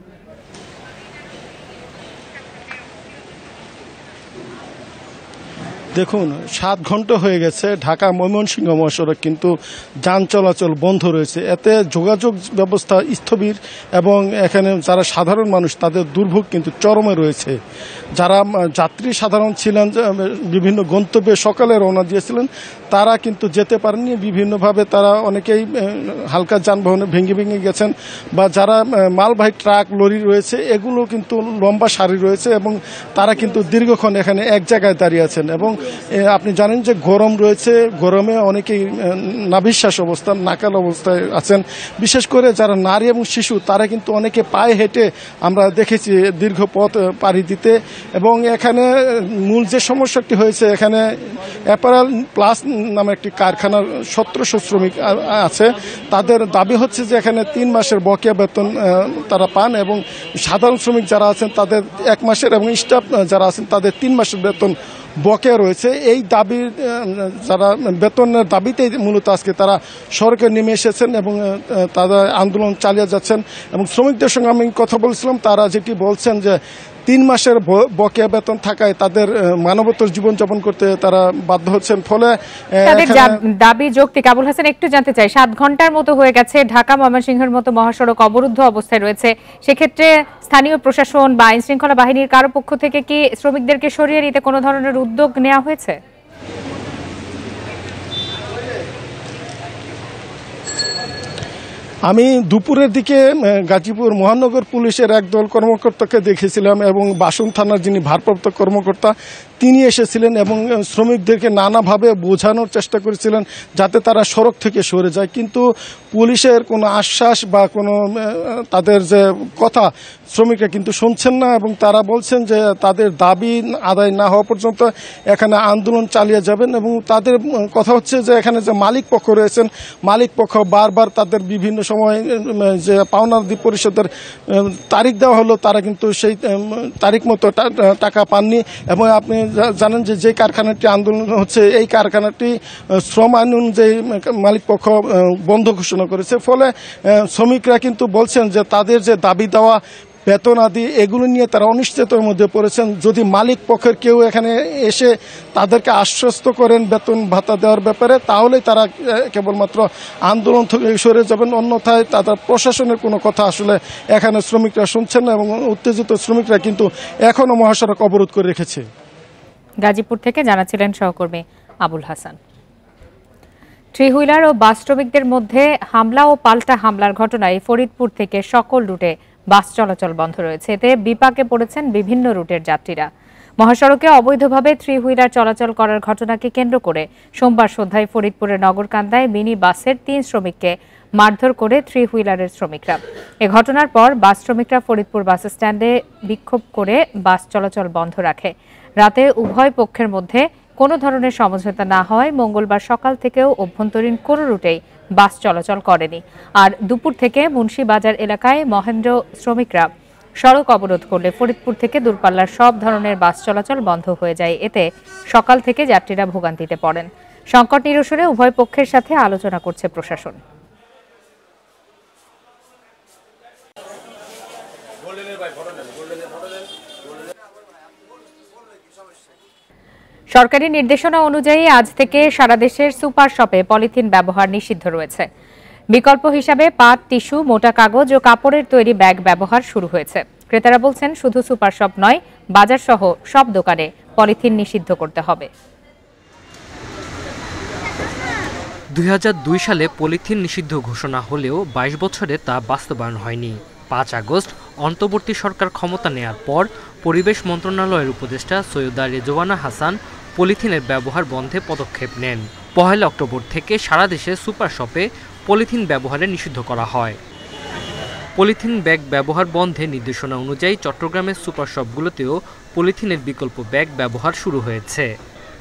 S15: দেখুন, 7 ঘন্টা হয়ে গেছে ঢাকা ময়মনসিংহ মহাসড়ক কিন্তু যান চলাচল বন্ধ রয়েছে। এতে যোগাযোগ ব্যবস্থা স্থবির এবং এখানে যারা সাধারণ মানুষ তাদের দুর্ভোগ কিন্তু চরমে রয়েছে। যারা যাত্রী সাধারণ ছিলেন, বিভিন্ন গন্তব্যে সকালে রওনা দিয়েছিলেন, তারা কিন্তু যেতে পারেননি। বিভিন্নভাবে তারা অনেকেই হালকা যানবাহনে ভেঙে ভেঙে গেছেন, বা যারা মালবাহী ট্রাক লরি রয়েছে এগুলো কিন্তু লম্বা সারি রয়েছে এবং তারা কিন্তু দীর্ঘক্ষণ এখানে এক জায়গায় দাঁড়িয়ে আছেন। এবং আপনি জানেন যে গরম রয়েছে, গরমে অনেকেই নাভিশ্বাস অবস্থা, নাকাল অবস্থায় আছেন। বিশেষ করে যারা নারী এবং শিশু তারা কিন্তু অনেকে পায়ে হেঁটে আমরা দেখেছি দীর্ঘ পথ পাড়ি দিতে। এবং এখানে মূল যে সমস্যাটি হয়েছে, এখানে অ্যাপারেল প্লাস নামে একটি কারখানার 1700 শ্রমিক আছে। তাদের দাবি হচ্ছে যে এখানে 3 মাসের বকেয়া বেতন তারা পান, এবং সাধারণ শ্রমিক যারা আছেন তাদের 1 মাসের, এবং স্টাফ যারা আছেন তাদের 3 মাসের বেতন বকেয়া রয়েছে। এই দাবি, যারা বেতনের দাবিতেই মূলত আজকে তারা সড়কে নেমে এসেছেন এবং তারা আন্দোলন চালিয়ে যাচ্ছেন। এবং শ্রমিকদের সঙ্গে আমি কথা বলছিলাম, তারা যেটি বলছেন যে 3 মাসের বকেয়া বেতন থাকায় তাদের মানবতর জীবনযাপন করতে তারা বাধ্য হচ্ছেন। ফলে
S1: তাদের দাবি যৌক্তিক। আবুল হাসান, একটু জানতে চাই, 7 ঘন্টার মতো হয়ে গেছে ঢাকা ময়মনসিংহের মতো মহাসড়ক অবরুদ্ধ অবস্থায় রয়েছে। সেক্ষেত্রে স্থানীয় প্রশাসন বা আইন শৃঙ্খলা বাহিনীর কারো পক্ষ থেকে কি শ্রমিকদেরকে সরিয়ে নিতে কোনো ধরনের উদ্যোগ নেওয়া হয়েছে?
S15: আমি দুপুরের দিকে গাজীপুর মহানগর পুলিশের একদল কর্মকর্তাকে দেখেছিলাম এবং বাসন থানার যিনি ভারপ্রাপ্ত কর্মকর্তা তিনি এসেছিলেন এবং শ্রমিকদেরকে নানাভাবে বোঝানোর চেষ্টা করেছিলেন যাতে তারা সড়ক থেকে সরে যায়, কিন্তু পুলিশের কোনো আশ্বাস বা কোনো তাদের যে কথা শ্রমিকরা কিন্তু শুনছেন না এবং তারা বলছেন যে তাদের দাবি আদায় না হওয়া পর্যন্ত এখানে আন্দোলন চালিয়ে যাবেন। এবং তাদের কথা হচ্ছে যে এখানে যে মালিক পক্ষ রয়েছেন, মালিক পক্ষ বারবার তাদের বিভিন্ন সময় যে পাওনাদি পরিশোধের তারিখ দেওয়া হলো, তারা কিন্তু সেই তারিখ মতো টাকা পাননি। এবং আপনি জানেন যে যে কারখানাটি আন্দোলন হচ্ছে এই কারখানাটি শ্রম আইন অনুযায়ী মালিক পক্ষ বন্ধ ঘোষণা করেছে। ফলে শ্রমিকরা কিন্তু বলছেন যে তাদের যে দাবি দেওয়া বেতন আদি এগুলো নিয়ে তারা অনিশ্চয়তার মধ্যে পড়েছেন। যদি মালিক পক্ষের কেউ এখানে এসে তাদেরকে আশ্বস্ত করেন বেতন ভাতা দেওয়ার ব্যাপারে, তাহলেই তারা কেবলমাত্র আন্দোলন থেকে সরে যাবেন, অন্যথায় তাদের প্রশাসনের কোনো কথা আসলে এখানে শ্রমিকরা শুনছেন না এবং উত্তেজিত শ্রমিকরা কিন্তু এখনও মহাসড়ক অবরোধ করে রেখেছে।
S1: গাজীপুর থেকে জানাচ্ছিলেন সহকর্মী আবুল হাসান। থ্রি হুইলার ও বাস শ্রমিকদের মধ্যে হামলা ও পাল্টা হামলার ঘটনায় ফরিদপুর থেকে সকল রুটে বাস চলাচল বন্ধ রয়েছে। এতে বিপাকে পড়েছেন বিভিন্ন রুটের যাত্রীরা। মহাসড়কে অবৈধভাবে থ্রি হুইলার চলাচল করার ঘটনাকে কেন্দ্র করে সোমবার সন্ধ্যায় ফরিদপুরের নগরকান্দায় মিনি বাসের 3 শ্রমিককে মারধর করে থ্রি হুইলারের শ্রমিকরা। এ ঘটনার পর বাস শ্রমিকরা ফরিদপুর বাস স্ট্যান্ডে বিক্ষোভ করে বাস চলাচল বন্ধ রাখে। রাতে উভয় পক্ষের মধ্যে কোনো ধরনের সমঝোতা না হওয়ায় মঙ্গলবার সকাল থেকেও অভ্যন্তরীণ কোনো রুটেই বাস চলাচল করেনি। আর দুপুর থেকে মুন্সিবাজার এলাকায় মহেন্দ্র শ্রমিকরা সড়ক অবরোধ করলে ফরিদপুর থেকে দূরপাল্লার সব ধরনের বাস চলাচল বন্ধ হয়ে যায়। এতে সকাল থেকে যাত্রীরা ভোগান্তিতে পড়েন। সংকট নিরসনে উভয় পক্ষের সাথে আলোচনা করছে প্রশাসন। সরকারি নির্দেশনা অনুযায়ী আজ থেকে সারা দেশের সুপার শপে পলিথিন ব্যবহার নিষিদ্ধ রয়েছে। বিকল্প হিসাবে পাট, টিস্যু, মোটা কাগজ ও কাপড়ের তৈরি ব্যাগ ব্যবহার শুরু হয়েছে। ক্রেতারা বলছেন শুধু সুপার শপ নয়, বাজার সহ সব দোকানে পলিথিন নিষিদ্ধ করতে হবে।
S16: 2002 সালে পলিথিন নিষিদ্ধ ঘোষণা হলেও 22 বছরে তা বাস্তবায়ন হয়নি। 5 আগস্ট অন্তর্বর্তী সরকার ক্ষমতা নেয়ার পর পরিবেশ মন্ত্রণালয়ের উপদেষ্টা সৈয়দা রেজওয়ানা হাসান পলিথিনের ব্যবহার বন্ধে পদক্ষেপ নেন। 1 অক্টোবর থেকে সারা দেশে সুপার শপে পলিথিন ব্যবহারে নিষিদ্ধ করা হয়। পলিথিন ব্যাগ ব্যবহার বন্ধে নির্দেশনা অনুযায়ী চট্টগ্রামের সুপার শপগুলোতেও পলিথিনের বিকল্প ব্যাগ ব্যবহার শুরু হয়েছে।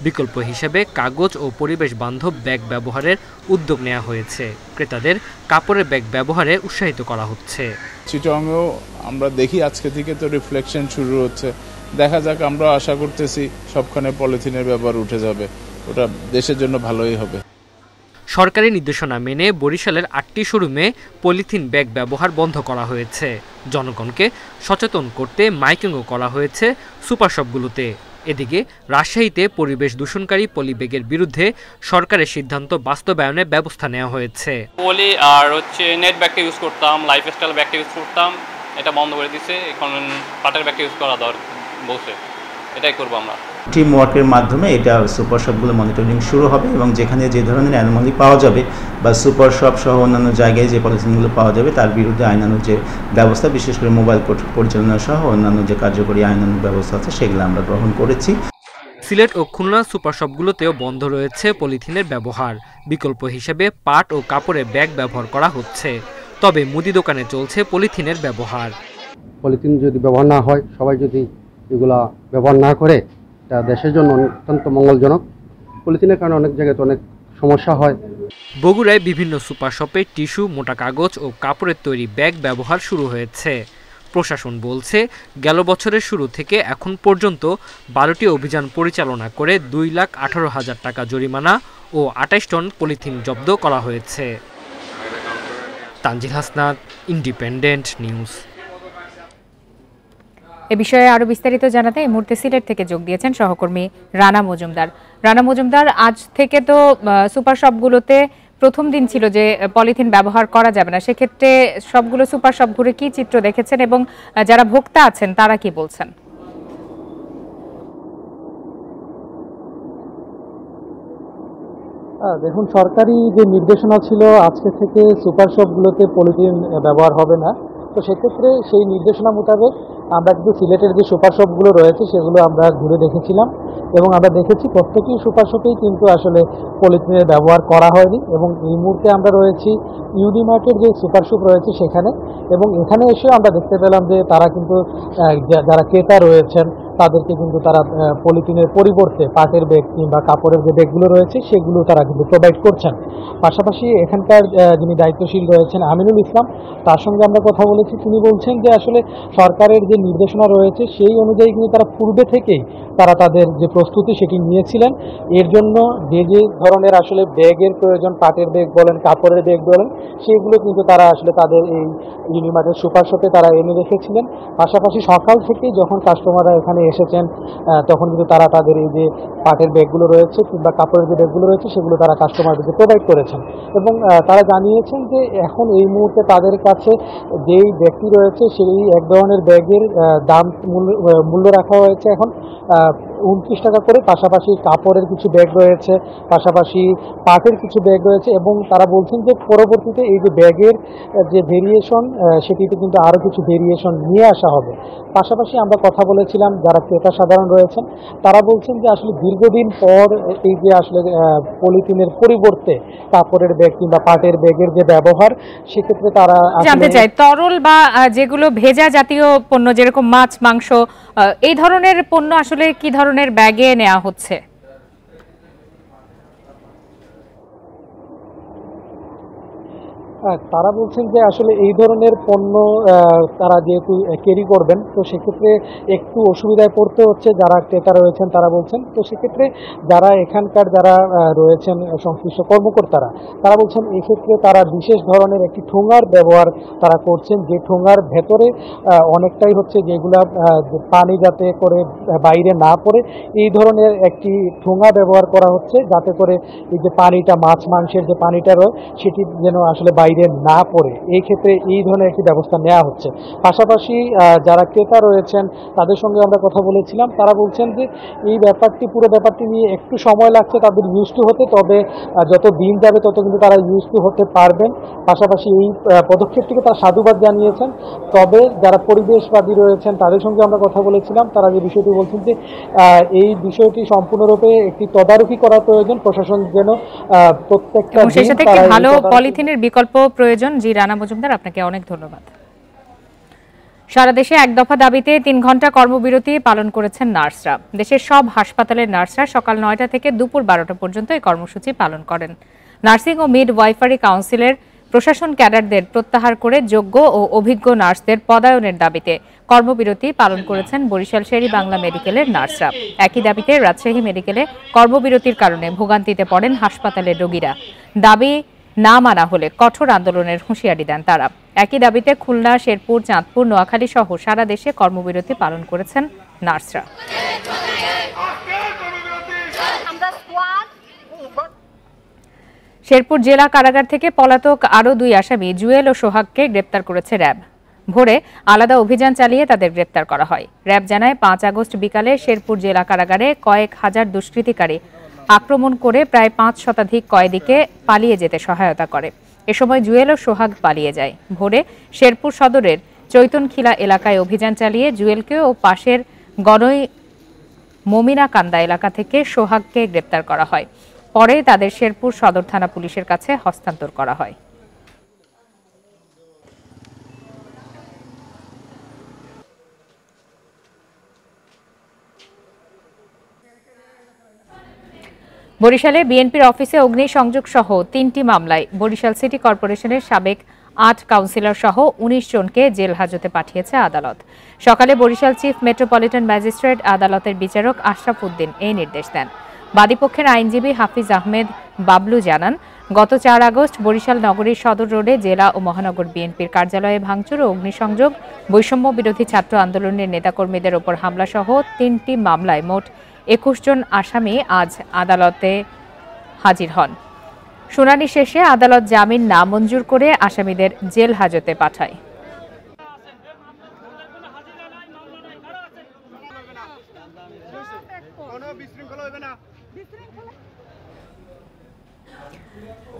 S16: বিকল্প হিসেবে কাগজ ও পরিবেশ বান্ধব ব্যাগ ব্যবহারের উদ্যোগ নেওয়া হয়েছে। ক্রেতাদের কাপড়ের ব্যাগ ব্যবহারে উৎসাহিত করা হচ্ছে।
S17: চিটাগংয়েও আমরা দেখি আজকে থেকে তো রিফ্লেকশন শুরু হচ্ছে, দেখা যাক, আমরা আশা করতেছি সবখানে পলিথিনের ব্যবহার উঠে যাবে, ওটা দেশের জন্য ভালোই হবে।
S16: সরকারি নির্দেশনা মেনে বরিশালের 8টি শোরুমে পলিথিন ব্যাগ ব্যবহার বন্ধ করা হয়েছে। জনগণকে সচেতন করতে মাইকিংও করা হয়েছে সুপার শপগুলোতে। এদিকে রাজশাহীতে পরিবেশ দূষণকারী পলি ব্যাগের বিরুদ্ধে সরকারের সিদ্ধান্ত বাস্তবায়নে ব্যবস্থা নেওয়া হয়েছে।
S18: পলি আর নেট ব্যাগটা ইউজ করতাম, লাইফস্টাইল ব্যাগটা ইউজ করতাম, এটা বন্ধ করে দিছে। এখন পাটের ব্যাগটা ইউজ করা দরকার বলছে, এটাই করবো আমরা।
S19: টিম ওয়ার্কের মাধ্যমে এটা সুপার শপগুলো মনিটরিং শুরু হবে এবং যেখানে যে ধরনের অ্যানোমালি পাওয়া যাবে বা সুপার শপ সহ অন্যান্য জায়গায় যে পলিথিনগুলো পাওয়া যাবে তার বিরুদ্ধে আইনানুগ যে ব্যবস্থা, বিশেষ করে মোবাইল পরিচালনা সহ অন্যান্য যে কার্যকরী আইনানুগ ব্যবস্থা আছে সেগুলো আমরা গ্রহণ করেছি।
S16: সিলেট ও খুলনা সুপার শপগুলোতেও বন্ধ রয়েছে পলিথিনের ব্যবহার। বিকল্প হিসেবে পাট ও কাপড়ের ব্যাগ ব্যবহার করা হচ্ছে। তবে মুদি দোকানে চলছে পলিথিনের ব্যবহার।
S20: পলিথিন যদি ব্যবহার না হয়, সবাই যদি এগুলা ব্যবহার না করে, এটা দেশের জন্য অত্যন্ত মঙ্গলজনক। পলিথিনের কারণে অনেক জায়গায় অনেক সমস্যা হয়।
S16: বগুড়ায় বিভিন্ন সুপার শপে টিস্যু, মোটা কাগজ ও কাপড়ের তৈরি ব্যাগ ব্যবহার শুরু হয়েছে। প্রশাসন বলছে গেল বছরের শুরু থেকে এখন পর্যন্ত 12টি অভিযান পরিচালনা করে 2,18,000 টাকা জরিমানা ও 28 টন পলিথিন জব্দ করা হয়েছে। Tanzil Hasnat, Independent News.
S1: এ বিষয়ে আরো বিস্তারিত জানাতে এই মুহূর্তে সিলেট থেকে যোগ দিয়েছেন সহকর্মী রানা মজুমদার। রানা মজুমদার, আজ থেকে তো সুপার শপগুলোতে প্রথম দিন ছিল যে পলিথিন ব্যবহার করা যাবে না, সেক্ষেত্রে সবগুলো সুপার শপ ঘুরে কি চিত্র দেখেছেন এবং যারা ভোক্তা আছেন তারা কি বলছেন?
S21: দেখুন, সরকারি যে নির্দেশনা ছিল আজকে থেকে সুপার শপগুলোতে পলিথিন ব্যবহার হবে না, তো সেক্ষেত্রে সেই নির্দেশনা মোতাবেক আমরা কিন্তু সিলেটের যে সুপার শপগুলো রয়েছে সেগুলো আমরা ঘুরে দেখেছিলাম এবং আমরা দেখেছি প্রত্যেকটি সুপার শপেই কিন্তু আসলে পলিথিনের ব্যবহার করা হয়নি। এবং এই মুহূর্তে আমরা রয়েছি ইউনিমার্টের যে সুপার শপ রয়েছে সেখানে, এবং এখানে এসে আমরা দেখতে পেলাম যে তারা কিন্তু যারা ক্রেতা রয়েছেন তাদেরকে কিন্তু তারা পলিথিনের পরিবর্তে পাটের ব্যাগ কিংবা কাপড়ের যে ব্যাগগুলো রয়েছে সেগুলো তারা কিন্তু প্রোভাইড করছেন। পাশাপাশি এখানকার যিনি দায়িত্বশীল রয়েছেন আমিনুল ইসলাম, তার সঙ্গে আমরা কথা বলেছি। তিনি বলছেন যে আসলে সরকারের যে নির্দেশনা রয়েছে সেই অনুযায়ী কিন্তু তারা পূর্বে থেকেই তারা তাদের যে প্রস্তুতি সেটি নিয়েছিলেন। এর জন্য যে যে ধরনের আসলে ব্যাগের প্রয়োজন, পাটের ব্যাগ বলেন কাপড়ের ব্যাগ বলেন, সেগুলো কিন্তু তারা আসলে তাদের এই ইউনিমার্টের সুপার শপে তারা এনে রেখেছিলেন। পাশাপাশি সকাল থেকে যখন কাস্টমাররা এখানে এসেছেন তখন কিন্তু তারা তাদের এই যে পাটের ব্যাগগুলো রয়েছে কিংবা কাপড়ের যে ব্যাগগুলো রয়েছে সেগুলো তারা কাস্টমারদেরকে প্রোভাইড করেছেন। এবং তারা জানিয়েছেন যে এখন এই মুহূর্তে তাদের কাছে যেই ব্যাগটি রয়েছে সেই এক ধরনের ব্যাগের দাম মূল্য রাখা হয়েছে এখন 29 টাকা করে। পাশাপাশি কাপড়ের কিছু ব্যাগ রয়েছে, পাশাপাশি পাটের কিছু ব্যাগ রয়েছে, এবং তারা বলছেন যে পরবর্তীতে এই যে ব্যাগের যে ভেরিয়েশন সেটিতে কিন্তু আরও কিছু ভেরিয়েশন নিয়ে আসা হবে। পাশাপাশি আমরা কথা বলেছিলাম যারা ক্রেতা সাধারণ রয়েছেন, তারা বলছেন যে আসলে দীর্ঘদিন পর এই যে আসলে পলিথিনের পরিবর্তে কাপড়ের ব্যাগ কিংবা পাটের ব্যাগের যে ব্যবহার, সেক্ষেত্রে তারা
S1: জানতে চাই তরল বা যেগুলো ভেজা জাতীয় পণ্য যেরকম মাছ মাংস এই ধরনের পণ্য আসলে কি ধরনের ব্যাগে নেওয়া হচ্ছে?
S21: তারা বলছেন যে আসলে এই ধরনের পণ্য তারা যেহেতু ক্যারি করবেন তো সেক্ষেত্রে একটু অসুবিধায় পড়তে হচ্ছে যারা ক্রেতা রয়েছেন তারা বলছেন। তো সেক্ষেত্রে যারা এখানকার যারা রয়েছেন সংশ্লিষ্ট কর্মকর্তারা তারা বলছেন এক্ষেত্রে তারা বিশেষ ধরনের একটি ঠোঙার ব্যবহার তারা করছেন, যে ঠোঙার ভেতরে অনেকটাই হচ্ছে যেগুলা পানি যাতে করে বাইরে না পড়ে এই ধরনের একটি ঠোঙা ব্যবহার করা হচ্ছে, যাতে করে এই যে পানিটা মাছ মাংসের যে পানিটা রয় সেটি যেন আসলে বাইরে না পড়ে। এই ক্ষেত্রে এই ধরনের একটি ব্যবস্থা নেওয়া হচ্ছে। পাশাপাশি যারা ক্রেতা রয়েছেন তাদের সঙ্গে আমরা কথা বলেছিলাম, তারা বলছেন যে এই পুরো ব্যাপারটি নিয়ে একটু সময় লাগছে তাদের ইউজ টু হতে, তবে যত দিন যাবে তত কিন্তু তারা ইউজ টু হতে পারবেন। পাশাপাশি এই পদক্ষেপটিকে তারা সাধুবাদ জানিয়েছেন। তবে যারা পরিবেশবাদী রয়েছেন তাদের সঙ্গে আমরা কথা বলেছিলাম, তারা যে বিষয়টি বলছেন যে এই বিষয়টি সম্পূর্ণরূপে একটি তদারকি করা প্রয়োজন, প্রশাসন যেন প্রত্যেকটা
S1: ভালো পলিথিনের বিকল্প প্রয়োজন। জি রানা মজুমদার, আপনাকে অনেক ধন্যবাদ। সারা দেশে এক দফা দাবিতে 3 ঘন্টা কর্মবিরতি পালন করেছেন নার্সরা। দেশের সব হাসপাতালের নার্সরা সকাল 9টা থেকে দুপুর 12টা পর্যন্ত এই কর্মসূচি পালন করেন। নার্সিং ও মিড ওয়াইফারি কাউন্সিলের প্রশাসন ক্যাডারদের প্রত্যাহার করে যোগ্য ও অভিজ্ঞ নার্সদের পদায়নের দাবিতে কর্মবিরতি পালন করেছেন বরিশাল শের-ই বাংলা মেডিকেলের নার্সরা। একই দাবিতে রাজশাহী মেডিকেলে কর্মবিরতির কারণে ভোগান্তিতে পড়েন হাসপাতালের রোগীরা। দাবি না মানা হলে কঠোর আন্দোলনের হুঁশিয়ারি দেন তারা। একই দাবিতে খুলনা, শেরপুর, চাঁদপুর, নোয়াখালী সহ সারা দেশে কর্মবিরতি পালন করেছেন নার্সরা। শেরপুর জেলা কারাগার থেকে পলাতক আরও 2 আসামি জুয়েল ও সোহাগকে গ্রেপ্তার করেছে র্যাব। ভোরে আলাদা অভিযান চালিয়ে তাদের গ্রেপ্তার করা হয়। র্যাব জানায় 5 আগস্ট বিকালে শেরপুর জেলা কারাগারে কয়েক হাজার দুষ্কৃতিকারী আক্রমণ করে প্রায় 5 শতাধিক কয়েদিকে পালিয়ে যেতে সহায়তা করে। এ সময় জুয়েল ও সোহাগ পালিয়ে যায়। ভোরে শেরপুর সদরের চৈতনখিলা এলাকায় অভিযান চালিয়ে জুয়েলকে ও পাশের গনই মমিনাকান্দা এলাকা থেকে সোহাগকে গ্রেপ্তার করা হয়। পরে তাদের শেরপুর সদর থানা পুলিশের কাছে হস্তান্তর করা হয়। বরিশালে বিএনপির অফিসে অগ্নিসংযোগ সহ 3টি মামলায় বরিশাল সিটি কর্পোরেশনের সাবেক 8 কাউন্সিলর সহ 19 জনকে জেল হাজতে পাঠিয়েছে আদালত। সকালে বরিশাল চিফ মেট্রোপলিটন ম্যাজিস্ট্রেট আদালতের বিচারক আশরাফ উদ্দিন এই নির্দেশ দেন। বাদীপক্ষের আইনজীবী হাফিজ আহমেদ বাবলু জানান, গত 4 আগস্ট বরিশাল নগরীর সদর রোডে জেলা ও মহানগর বিএনপির কার্যালয়ে ভাঙচুর ও অগ্নিসংযোগ, বৈষম্য বিরোধী ছাত্র আন্দোলনের নেতাকর্মীদের ওপর হামলা সহ 3টি মামলায় মোট 21 জন আসামি আজ আদালতে হাজির হন। শুনানি শেষে আদালত জামিন নামঞ্জুর করে আসামিদের জেল হাজতে পাঠায়।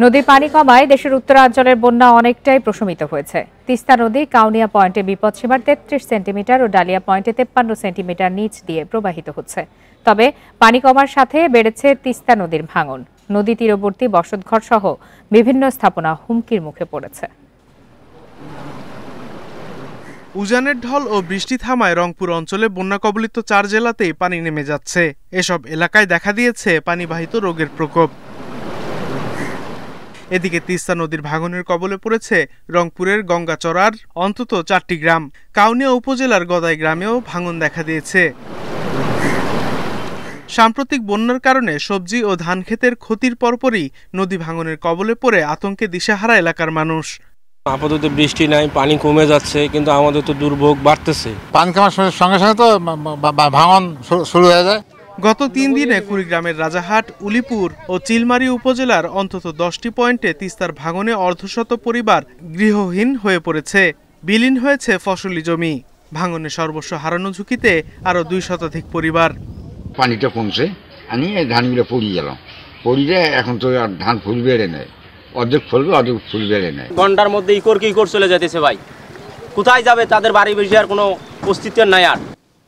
S1: নদীর পানি কমায় দেশের উত্তরাঞ্চলের বন্যা অনেকটাই প্রশমিত হয়েছে। তিস্তা নদী কাউনিয়া পয়েন্টে বিপদসীমার 33 সেন্টিমিটার ও ডালিয়া পয়েন্টে 53 সেন্টিমিটার নিচ দিয়ে প্রবাহিত হচ্ছে। তবে পানি কমার সাথে বেড়েছে তিস্তা নদীর ভাঙন। নদী তীরবর্তী বসতঘর সহ বিভিন্ন স্থাপনা হুমকির মুখে পড়েছে।
S7: উজানের ঢল ও বৃষ্টি থামায় রংপুর অঞ্চলে বন্যা কবলিত 4 জেলাতেই পানি নেমে যাচ্ছে। এসব এলাকায় দেখা দিয়েছে পানিবাহিত রোগের প্রকোপ। এদিকে তিস্তা নদীর ভাঙনের কবলে পড়েছে রংপুরের গঙ্গাচড়ার অন্তত 4টি গ্রাম। কাউনিয়া উপজেলার গদাই গ্রামেও ভাঙন দেখা দিয়েছে। সাম্প্রতিক বন্যার কারণে সবজি ও ধান ক্ষেতের ক্ষতির পরপরই নদী ভাঙনের কবলে পড়ে আতঙ্কে দিশেহারা এলাকার মানুষ।
S3: আপাতত বৃষ্টি নাই, পানি কমে যাচ্ছে, কিন্তু আমাদের তো দুর্ভোগ বাড়তেছে।
S22: পানি কমার সঙ্গে সঙ্গে তো ভাঙন শুরু হয়ে যায়।
S7: গত 3 দিনে কুড়িগ্রামের রাজাহাট, উলিপুর ও চিলমারী উপজেলার অন্তত 10টি পয়েন্টে তিস্তার ভাঙনে অর্ধশত পরিবার গৃহহীন হয়ে পড়েছে। বিলীন হয়েছে ফসলি জমি। ভাঙনে সর্বস্ব হারানো ঝুঁকিতে আরো 2 শতাধিক পরিবার।
S23: পানিটা কমছে, আমি এই ধানগুলো পড়িয়ে গেলাম, পড়িয়ে এখন তো আর ধান ফুল বেড়ে নেয়, অর্ধেক ফলবে অর্ধেক ফুল বেড়ে নেয়।
S24: ঘন্টার মধ্যে ইকর চলে যেতেছে ভাই, কোথায় যাবে তাদের বাড়ি বেশি আর কোনো অস্তিত্ব নাই আর।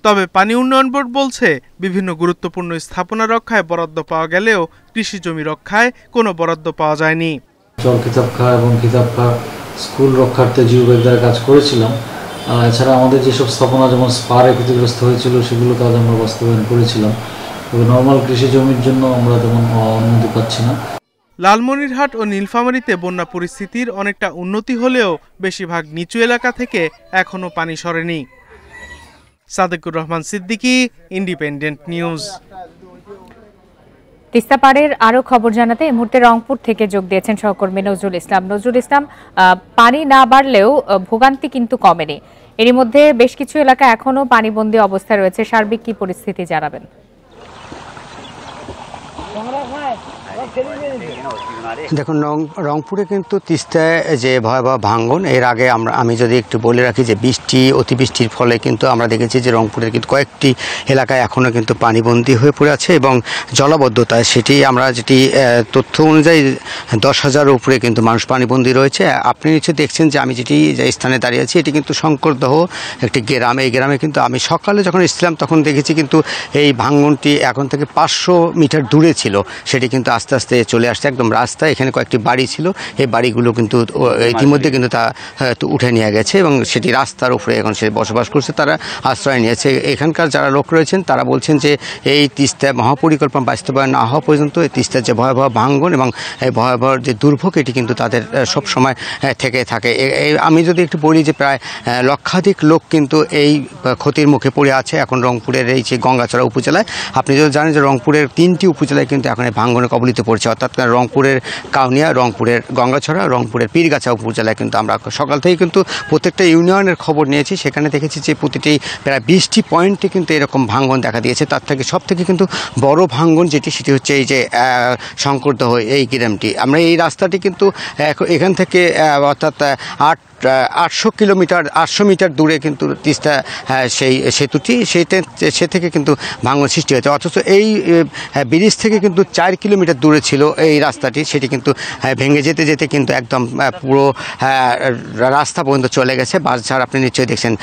S7: তবে পানি উন্নয়ন বোর্ড বলছে বিভিন্ন গুরুত্বপূর্ণ স্থাপনা রক্ষায় বরাদ্দ পাওয়া গেলেও কৃষি জমি রক্ষায় কোনো বরাদ্দ পাওয়া যায়নি।
S25: জল কিতাবখা এবং কিতাবখা স্কুল রক্ষার্থে জীববিদ্যার কাজ করেছিলাম। এছাড়া আমাদের যেসব স্থাপনা যেমন স্পারে ক্ষতিগ্রস্ত হয়েছিল সেগুলো কাজ আমরা বাস্তবায়ন করেছিলাম। তবে নর্মাল কৃষি জমির জন্য আমরা তেমন অনুমতি পাচ্ছি না।
S7: লালমনিরহাট ও নীলফামারীতে বন্যা পরিস্থিতির অনেকটা উন্নতি হলেও বেশিরভাগ নিচু এলাকা থেকে এখনো পানি সরেনি। Sadekur Rahman Siddiqui, Independent News.
S1: তিস্তা পাড়ের আরো খবর জানাতে এই মুহূর্তে রংপুর থেকে যোগ দিয়েছেন সহকর্মী নজরুল ইসলাম। নজরুল ইসলাম, পানি না বাড়লেও ভোগান্তি কিন্তু কমেনি। এরই মধ্যে বেশ কিছু এলাকা এখনো পানিবন্দী অবস্থায় রয়েছে। সার্বিক কি পরিস্থিতি জানাবেন?
S26: দেখুন, রংপুরে কিন্তু তিস্তায় যে ভয়াবহ ভাঙন, এর আগে আমি যদি একটু বলে রাখি যে অতিবৃষ্টির ফলে কিন্তু আমরা দেখেছি যে রংপুরের কিন্তু কয়েকটি এলাকায় এখনও কিন্তু পানিবন্দী হয়ে পড়ে আছে এবং জলাবদ্ধতায় সেটি আমরা যেটি তথ্য অনুযায়ী 10,000 উপরে কিন্তু মানুষ পানিবন্দী রয়েছে। আপনি নিশ্চয়ই দেখছেন যে আমি যে স্থানে দাঁড়িয়ে আছি এটি কিন্তু শঙ্করদহ একটি গ্রাম। এই গ্রামে কিন্তু আমি সকালে যখন এসেছিলাম তখন দেখেছি কিন্তু এই ভাঙনটি এখন থেকে 500 মিটার দূরে ছিল, সেটি কিন্তু আস্তে আস্তে চলে আসছে একদম রাস্তায়। এখানে কয়েকটি বাড়ি ছিল, এই বাড়িগুলো কিন্তু ইতিমধ্যে কিন্তু তা উঠে নিয়ে গেছে এবং সেটি রাস্তার উপরে এখন সে বসবাস করছে, তারা আশ্রয় নিয়েছে। এখানকার যারা লোক রয়েছেন তারা বলছেন যে এই তিস্তা মহাপরিকল্পনা বাস্তবায়ন না হওয়া পর্যন্ত এই তিস্তার যে ভয়াবহ ভাঙন এবং এই ভয়াবহ যে দুর্ভোগ এটি কিন্তু তাদের সব সময় থেকে থাকে। আমি যদি একটু বলি যে প্রায় লক্ষাধিক লোক কিন্তু এই ক্ষতির মুখে পড়ে আছে এখন রংপুরের এই যে গঙ্গাচড়া উপজেলায়। আপনি যদি জানেন যে রংপুরের 3টি উপজেলায় কিন্তু এখন এই ভাঙনে কবলিত পড়ছে, অর্থাৎ রংপুরের কাউনিয়া, রংপুরের গঙ্গাছড়া, রংপুরের পীরগাছা উপজেলায় কিন্তু আমরা সকাল থেকে কিন্তু প্রত্যেকটা ইউনিয়নের খবর নিয়েছি। সেখানে দেখেছি যে প্রতিটি প্রায় 20টি পয়েন্টে কিন্তু এরকম ভাঙন দেখা দিয়েছে। তার থেকে সব থেকে কিন্তু বড় ভাঙন সেটি হচ্ছে এই যে শঙ্করদহ এই গ্রামটি। আমরা এই রাস্তাটি কিন্তু এখান থেকে অর্থাৎ 800 মিটার দূরে কিন্তু তিস্তা সেই সেতুটি সে থেকে কিন্তু ভাঙন সৃষ্টি হয়েছে, অথচ এই ব্রিজ থেকে কিন্তু 4 কিলোমিটার দূরে ছিল এই রাস্তাটি, সেটি কিন্তু ভেঙে যেতে যেতে কিন্তু একদম পুরো রাস্তা পর্যন্ত চলে গেছে। বাজার আপনি নিশ্চয়ই দেখছেন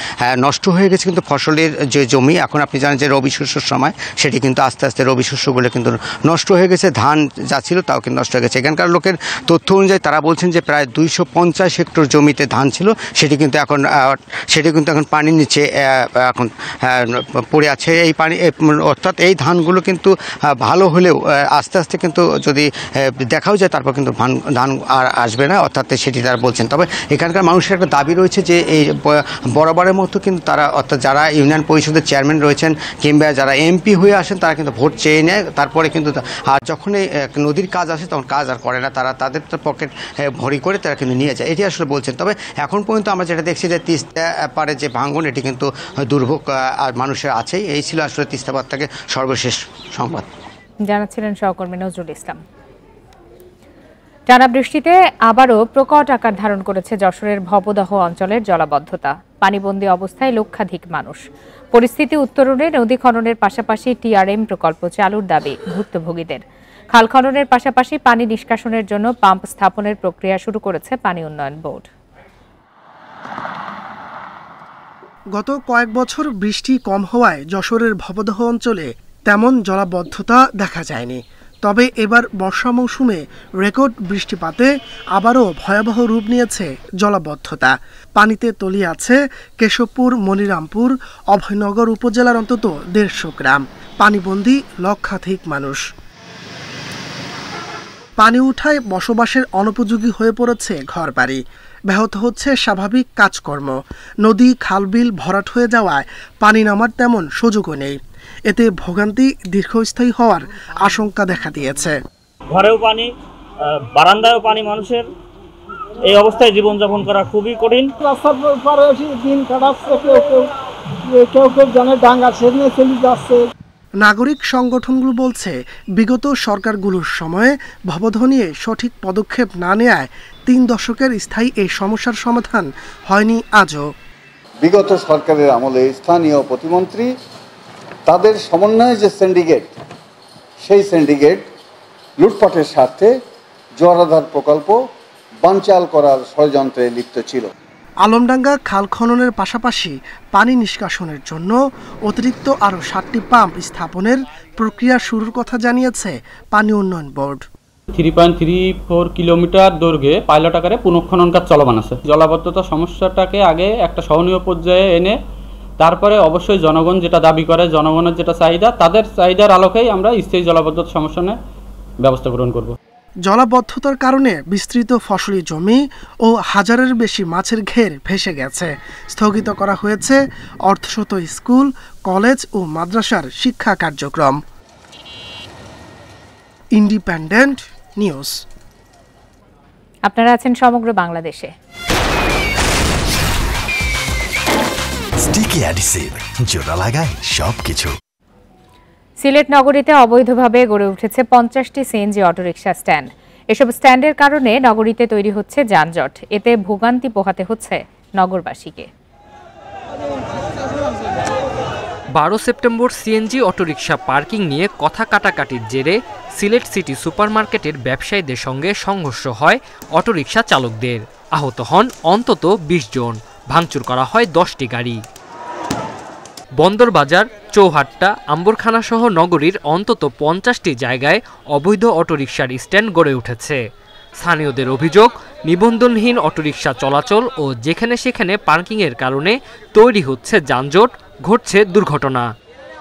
S26: নষ্ট হয়ে গেছে কিন্তু ফসলের যে জমি, এখন আপনি জানেন যে রবি শস্যের সময়, সেটি কিন্তু আস্তে আস্তে রবি শস্যগুলো কিন্তু নষ্ট হয়ে গেছে। ধান যা ছিল তাও কিন্তু নষ্ট হয়ে গেছে। এখানকার লোকের তথ্য অনুযায়ী তারা বলছেন যে প্রায় 250 হেক্টর জমিতে ধান ছিল, সেটি কিন্তু এখন পানির নিচে এখন পড়ে আছে। এই পানি অর্থাৎ এই ধানগুলো কিন্তু ভালো হলেও আস্তে আস্তে কিন্তু যদি দেখাও যায় তারপর কিন্তু ধান আর আসবে না, অর্থাৎ সেটি তারা বলছেন। তবে এখানকার মানুষের একটা দাবি রয়েছে যে এই বরাবরের মতো কিন্তু তারা, অর্থাৎ যারা ইউনিয়ন পরিষদের চেয়ারম্যান রয়েছেন কিংবা যারা এমপি হয়ে আসেন তারা কিন্তু ভোট চেয়ে নেয়, তারপরে কিন্তু আর যখন এই নদীর কাজ আসে তখন কাজ আর করে না, তারা তাদের পকেট ভরি করে তারা কিন্তু নিয়ে যায়, এটি আসলে বলছেন। তবে এখন পর্যন্ত আমরা যেটা দেখছি যে তিস্তা পাড়ে যে ভাঙন এটি কিন্তু দুর্ভোগ আর মানুষের আছেই। এই ছিল আসলে তিস্তা পাড় থেকে সর্বশেষ সংবাদ।
S1: জানাচ্ছিলেন সহকর্মী নজরুল ইসলাম। টানা বৃষ্টিতে আবারও প্রকট আকার ধারণ করেছে যশোরের ভবদহ অঞ্চলের জলাবদ্ধতা। পানিবন্দী অবস্থায় লক্ষাধিক মানুষ। পরিস্থিতি উত্তরণে নদী খননের পাশাপাশি টিআরএম প্রকল্প চালুর দাবি ভুক্তভোগীদের। খাল খননের পাশাপাশি পানি নিষ্কাশনের জন্য পাম্প স্থাপনের প্রক্রিয়া শুরু করেছে পানি উন্নয়ন বোর্ড।
S2: গত কয়েক বছর বৃষ্টি কম হওয়ায় যশোরের ভবদহ অঞ্চলে তেমন জলাবদ্ধতা দেখা যায়নি। তবে এবার বর্ষা মৌসুমে রেকর্ড বৃষ্টিপাতে আবারও ভয়াবহ রূপ নিয়েছে জলাবদ্ধতা। পানিতে তলিয়ে আছে কেশবপুর, মনিরামপুর, অভয়নগর উপজেলার অন্তত 150 গ্রাম। পানিবন্দী লক্ষাধিক মানুষ। পানি উঠায় বসবাসের অনুপযোগী হয়ে পড়েছে ঘরবাড়ি। ব্যাহত হচ্ছে স্বাভাবিক কাজকর্ম। নদী, খালবিল ভরাট হয়ে যাওয়ায় পানি নামার তেমন সুযোগও নেই। এতে ভোগান্তি দীর্ঘস্থায়ী হওয়ার আশঙ্কা দেখা দিয়েছে।
S4: ঘরেও পানি, বারান্দায়ও পানি, মানুষের এই অবস্থায় জীবনযাপন করা খুবই কঠিন।
S5: রাস্তার পারে দিন কাটাচ্ছে, কেউ জানে ডাঙ্গা সেদিনে চলে যাচ্ছে।
S2: নাগরিক সংগঠনগুলো বলছে, বিগত সরকারগুলোর সময়ে ভবদহ নিয়ে সঠিক পদক্ষেপ না নেয়ায় 3 দশকের স্থায়ী এই সমস্যার সমাধান হয়নি আজও।
S6: বিগত সরকারের আমলে স্থানীয় প্রতিমন্ত্রী তাদের সমন্বয়ে যে সিন্ডিকেট, সেই সিন্ডিকেট লুটপাটের স্বার্থে জোয়ারাধার প্রকল্প বানচাল করার ষড়যন্ত্রে লিপ্ত ছিল।
S2: আলমডাঙ্গা খাল খননের পাশাপাশি পানি নিষ্কাশনের জন্য অতিরিক্ত আরও 7টি পাম্প স্থাপনের প্রক্রিয়া শুরুর কথা জানিয়েছে পানি উন্নয়ন বোর্ড।
S4: 3.34 কিলোমিটার দৈর্ঘ্যে পাইলট আকারে পুনঃখনন কাজ চলমান আছে। জলাবদ্ধতা সমস্যাটাকে আগে একটা সহনীয় পর্যায়ে এনে তারপরে অবশ্যই জনগণ যেটা দাবি করে, জনগণের যেটা চাহিদা, তাদের চাহিদার আলোকেই আমরা স্থায়ী জলাবদ্ধতা সমাধানের ব্যবস্থা গ্রহণ করব।
S2: জলাবদ্ধতার কারণে বিস্তৃত ফসলি জমি ও হাজারের বেশি মাছের ঘের ভেসে গেছে। স্থগিত করা হয়েছে অর্ধশত স্কুল, কলেজ ও মাদ্রাসার শিক্ষা কার্যক্রম। Independent news.
S1: আপনারা আছেন সমগ্র বাংলাদেশে।
S8: স্টিকি অ্যাডিসিভ, জোড়া লাগায় সবকিছু।
S1: সিলেট নগরীতে অবৈধভাবে গড়ে উঠেছে 50টি সিএনজি অটোরিকশা স্ট্যান্ড। এসব স্ট্যান্ডের কারণে নগরীতে তৈরি হচ্ছে যানজট। এতে ভোগান্তি পোহাতে হচ্ছে নগরবাসীকে।
S16: 12 সেপ্টেম্বর সিএনজি অটোরিকশা পার্কিং নিয়ে কথা কাটাকাটির জেরে সিলেট সিটি সুপারমার্কেটের ব্যবসায়ীদের সঙ্গে সংঘর্ষ হয় অটোরিকশা চালকদের। আহত হন অন্তত 20 জন। ভাঙচুর করা হয় 10টি গাড়ি। বন্দরবাজার, চৌহাট্টা, আম্বরখানা সহ নগরীর অন্তত 50টি জায়গায় অবৈধ অটোরিকশার স্ট্যান্ড গড়ে উঠেছে। স্থানীয়দের অভিযোগ, নিবন্ধনহীন অটোরিকশা চলাচল ও যেখানে সেখানে পার্কিংয়ের কারণে তৈরি হচ্ছে যানজট, ঘটছে দুর্ঘটনা।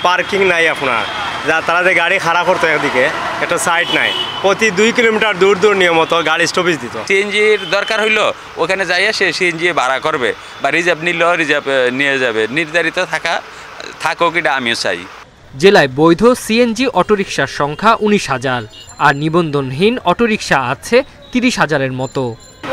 S9: পার্কিং নাই আপনার, যা তারা যে গাড়ি খারাপ করতো একদিকে, একটা সাইড নাই। প্রতি 2 কিলোমিটার দূর দূর নিয়মিত গাড়ি স্টপেজ দিত।
S27: সিএনজির দরকার হইলো ওখানে যাইয়া সে সিএনজি ভাড়া করবে বা রিজার্ভ নিলেও রিজার্ভ নিয়ে যাবে। নির্ধারিত থাকুক, এটা আমিও চাই।
S16: জেলায় বৈধ সিএনজি অটোরিকশার সংখ্যা 19,000 আর নিবন্ধনহীন অটোরিকশা আছে 30,000-এর মতো।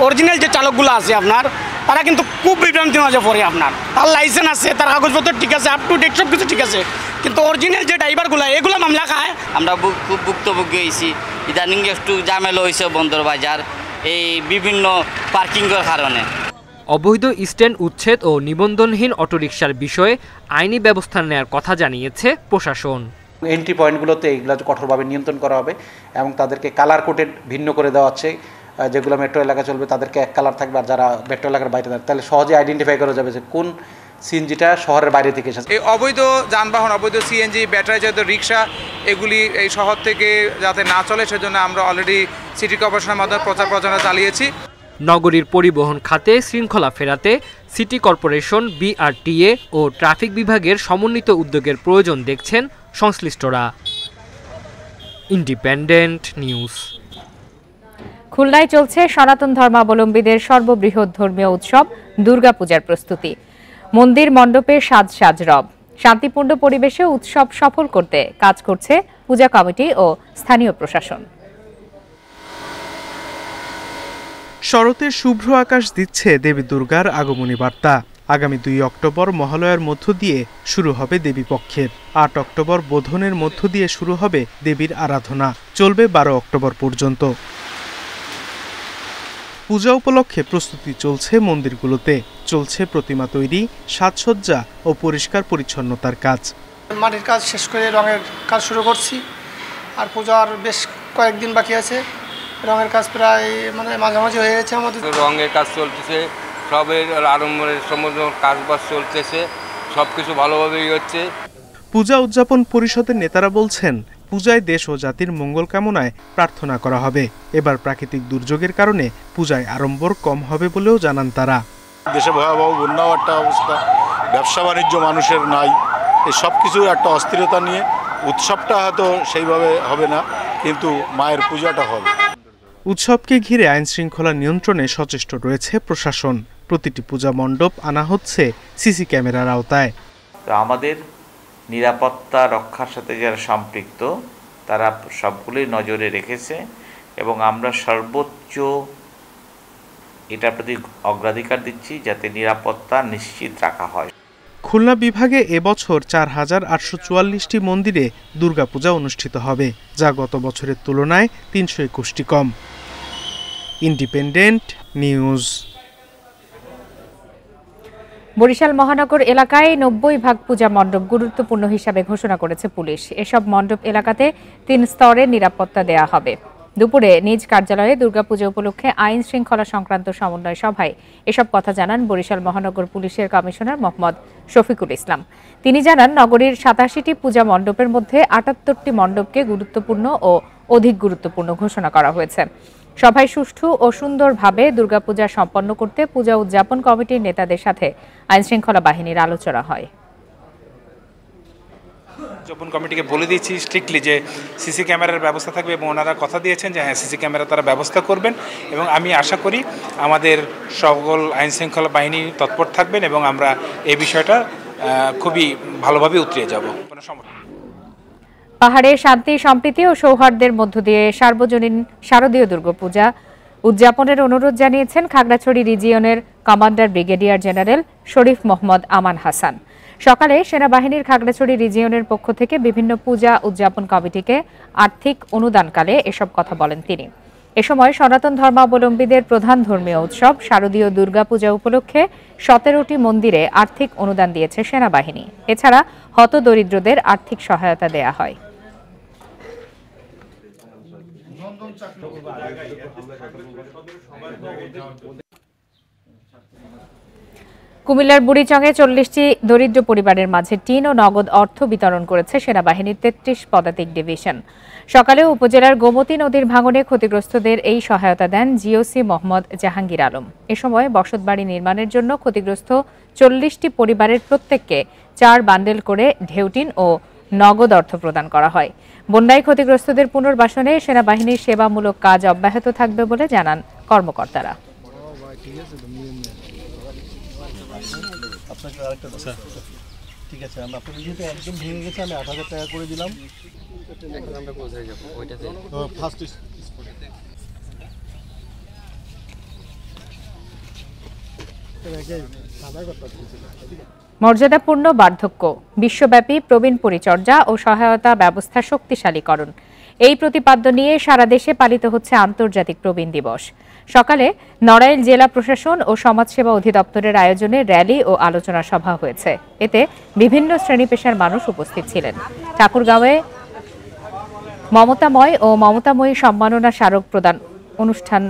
S5: অরিজিনাল যে চালকগুলো আছে আপনার, তারা কিন্তু খুব বিভ্রান্তি মাঝে পড়ে। আপনার তার লাইসেন্স আছে, তার কাগজপত্র ঠিক আছে, আপ টু ডেট সব কিছু ঠিক আছে, কিন্তু অরিজিনাল যে ড্রাইভারগুলো এগুলো মামলা খায়।
S28: আমরা খুব ভুক্তভোগী হয়েছি। ইদানিং একটু ঝামেলা হয়েছে বন্দরবাজার এই বিভিন্ন পার্কিংয়ের কারণে।
S16: অবৈধ স্ট্যান্ড উচ্ছেদ ও নিবন্ধনহীন অটোরিকশার বিষয়ে আইনি ব্যবস্থা নেওয়ার কথা জানিয়েছে প্রশাসন।
S29: এন্ট্রি পয়েন্টগুলোতে এগুলো কঠোরভাবে নিয়ন্ত্রণ করা হবে এবং তাদেরকে কালার কোডেড ভিন্ন করে দেওয়া হচ্ছে। যেগুলো মেট্রো এলাকা চলবে তাদেরকে এক কালার থাকবে, আর যারা মেট্রো এলাকার বাইরে থাকবে তাহলে সহজে আইডেন্টিফাই করা যাবে যে কোন সিএনজিটা শহরের বাইরে থেকে এসেছে।
S30: এই অবৈধ যানবাহন, অবৈধ সিএনজি, ব্যাটারি চালিত রিক্সা এগুলি এই শহর থেকে যাতে না চলে সেজন্য আমরা অলরেডি সিটি কর্পোরেশনের মাধ্যমে প্রচার প্রচারণা চালিয়েছি।
S16: নগরীর পরিবহন খাতে শৃঙ্খলা ফেরাতে সিটি কর্পোরেশন, বিআরটিএ ও ট্রাফিক বিভাগের সমন্বিত উদ্যোগের প্রয়োজন দেখছেন সংশ্লিষ্টরা। Independent news.
S1: খুলনায় চলছে সনাতন ধর্মাবলম্বীদের সর্ববৃহৎ ধর্মীয় উৎসব দুর্গাপূজার প্রস্তুতি। মন্দির মণ্ডপে সাজ সাজ রব। শান্তিপূর্ণ পরিবেশে উৎসব সফল করতে কাজ করছে পূজা কমিটি ও স্থানীয় প্রশাসন।
S7: শরতের শুভ্র আকাশ দিচ্ছে দেবী দুর্গার আগমনী বার্তা। আগামী 2 অক্টোবর মহালয়ার মধ্য দিয়ে শুরু হবে দেবী পক্ষের। 8 অক্টোবর বোধনের মধ্য দিয়ে শুরু হবে দেবীর আরাধনা, চলবে 12 অক্টোবর পর্যন্ত। পূজা উপলক্ষে প্রস্তুতি চলছে মন্দিরগুলোতে, চলছে প্রতিমা তৈরি, সাজসজ্জা ও পরিষ্কার পরিচ্ছন্নতার কাজ।
S10: মাটির কাজ শেষ করে রঙের কাজ শুরু করছি, আর পূজার বেশ কয়েকদিন বাকি আছে। রঙের কাজ প্রায় মাঝামাঝি হয়ে গেছে আমাদের।
S3: রঙের কাজ চলতেছে, সবের আড়ম্বরের সমস্ত কাজবাজ চলতেছে, সব কিছু ভালোভাবেই হচ্ছে।
S7: পূজা উদযাপন পরিষদের নেতারা বলছেন, পূজায় দেশ ও জাতির মঙ্গল কামনায় প্রার্থনা করা হবে। এবার প্রাকৃতিক দুর্যোগের কারণে পূজায় আড়ম্বর কম হবে বলেও জানান তারা।
S22: দেশে ভয়াবহ বন্যাও একটা অবস্থা, ব্যবসা বাণিজ্য মানুষের নাই, এই সব কিছুর একটা অস্থিরতা নিয়ে উৎসবটা হয়তো সেইভাবে হবে না, কিন্তু মায়ের পূজাটা হবে।
S7: উৎসবকে ঘিরে আইন শৃঙ্খলা নিয়ন্ত্রণে সচেষ্ট রয়েছে প্রশাসন। প্রতিটি পূজা মণ্ডপ আনা হচ্ছে সিসি ক্যামেরার আওতায়।
S11: আমাদের নিরাপত্তা রক্ষার সাথে যারা সম্পৃক্ত তারা সবগুলোই নজরে রেখেছে এবং আমরা সর্বোচ্চ এটার প্রতি অগ্রাধিকার দিচ্ছি যাতে নিরাপত্তা নিশ্চিত রাখা হয়।
S7: খুলনা বিভাগে এবছর 4844টি মন্দিরে দুর্গাপূজা অনুষ্ঠিত হবে, যা গত বছরের তুলনায় 321টি কম। Independent News.
S1: বরিশাল মহানগর এলাকায় 90 ভাগ পূজা মণ্ডপ গুরুত্বপূর্ণ হিসাবে ঘোষণা করেছে পুলিশ। এসব মণ্ডপ এলাকাতে 3 স্তরের নিরাপত্তা দেয়া হবে। দুপুরে নিজ কার্যালয়ে দুর্গাপূজা উপলক্ষে আইন শৃঙ্খলা সংক্রান্ত সমন্বয় সভায় এসব কথা জানান বরিশাল মহানগর পুলিশের কমিশনার মোহাম্মদ শফিকুল ইসলাম। তিনি জানান, নগরীর 87টি পূজা মণ্ডপের মধ্যে 78টি মণ্ডপকে গুরুত্বপূর্ণ ও অধিক গুরুত্বপূর্ণ ঘোষণা করা হয়েছে। সভায় সুষ্ঠু ও সুন্দরভাবে দুর্গাপূজা সম্পন্ন করতে পূজা উদযাপন কমিটির নেতাদের সাথে আইন শৃঙ্খলা বাহিনীর আলোচনা হয়।
S12: উদযাপন কমিটিকে বলে দিয়েছি স্ট্রিক্টলি যে সিসি ক্যামেরার ব্যবস্থা থাকবে এবং ওনারা কথা দিয়েছেন যে হ্যাঁ সিসি ক্যামেরা তারা ব্যবস্থা করবেন এবং আমি আশা করি আমাদের সকল আইন শৃঙ্খলা বাহিনী তৎপর থাকবেন এবং আমরা এই বিষয়টা খুবই ভালোভাবে উতরিয়ে যাব।
S1: পাহাড়ে শান্তি, সম্প্রীতি ও সৌহার্দ্যের মধ্য দিয়ে সার্বজনীন শারদীয় দুর্গাপূজা উদযাপনের অনুরোধ জানিয়েছেন খাগড়াছড়ি রিজিয়নের কমান্ডার ব্রিগেডিয়ার জেনারেল শরীফ মোহাম্মদ আমান হাসান। সকালে সেনাবাহিনীর খাগড়াছড়ি রিজিয়নের পক্ষ থেকে বিভিন্ন পূজা উদযাপন কমিটিকে আর্থিক অনুদানকালে এসব কথা বলেন তিনি। এ সময় সনাতন ধর্মাবলম্বীদের প্রধান ধর্মীয় উৎসব শারদীয় দুর্গাপূজা উপলক্ষে 17টি মন্দিরে আর্থিক অনুদান দিয়েছে সেনাবাহিনী। এছাড়া হতদরিদ্রদের আর্থিক সহায়তা দেয়া হয়। কুমিল্লার বুড়িচংয়ে 40টি দরিদ্র পরিবারের মাঝে টিন ও নগদ অর্থ বিতরণ করেছে সেনাবাহিনীর 33 পদাতিক ডিভিশন। সকালে উপজেলার গোমতী নদীর ভাঙনে ক্ষতিগ্রস্তদের এই সহায়তা দেন জিওসি মোহাম্মদ জাহাঙ্গীর আলম। এ সময় বসতবাড়ি নির্মাণের জন্য ক্ষতিগ্রস্ত 40টি পরিবারের প্রত্যেককে 4 বান্ডেল করে ঢেউটিন ও নগদ অর্থ প্রদান করা হয়। বন্যায় ক্ষতিগ্রস্তদের পুনর্বাসনে সেনাবাহিনীর সেবামূলক কাজ অব্যাহত থাকবে বলে জানান কর্মকর্তারা।
S13: ঠিক আছে, আমরা আপনার যেহেতু একদম ভেঙে গেছে আমি 8000 টাকা করে দিলাম।
S1: মর্যাদাপূর্ণ বার্ধক্য, বিশ্বব্যাপী প্রবীণ পরিচর্যা ও সহায়তা ব্যবস্থা শক্তিশালীকরণ, এই প্রতিপাদ্য নিয়ে সারা দেশে পালিত হচ্ছে আন্তর্জাতিক প্রবীণ দিবস। সকালে নড়াইল জেলা প্রশাসন ও সমাজসেবা অধিদপ্তরের আয়োজনে র্যালি ও আলোচনা সভা হয়েছে। এতে বিভিন্ন শ্রেণী পেশার মানুষ উপস্থিত ছিলেন। ঠাকুরগাঁওয়ে মমতাময় ও মমতাময়ী সম্মাননা স্মারক প্রদান অনুষ্ঠান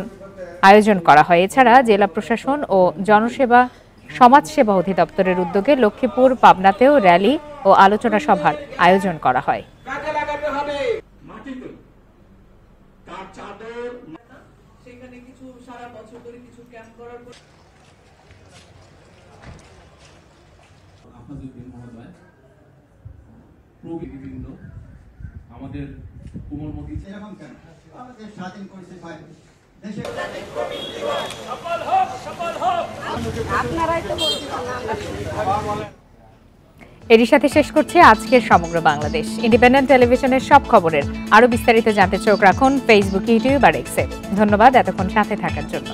S1: আয়োজন করা হয়। এছাড়া জেলা প্রশাসন ও জনসেবা সমাজসেবা অধিদপ্তরের উদ্যোগে লক্ষ্মীপুর, পাবনাতেও র্যালি ও আলোচনা সভার আয়োজন করা হয়।
S14: আমাদের কোমলমতি
S1: এরই সাথে শেষ করছে আজকের সমগ্র বাংলাদেশ। ইন্ডিপেন্ডেন্ট টেলিভিশনের সব খবরের আরো বিস্তারিত জানতে চোখ রাখুন ফেসবুক, ইউটিউব আর এক্সে। ধন্যবাদ এতক্ষণ সাথে থাকার জন্য।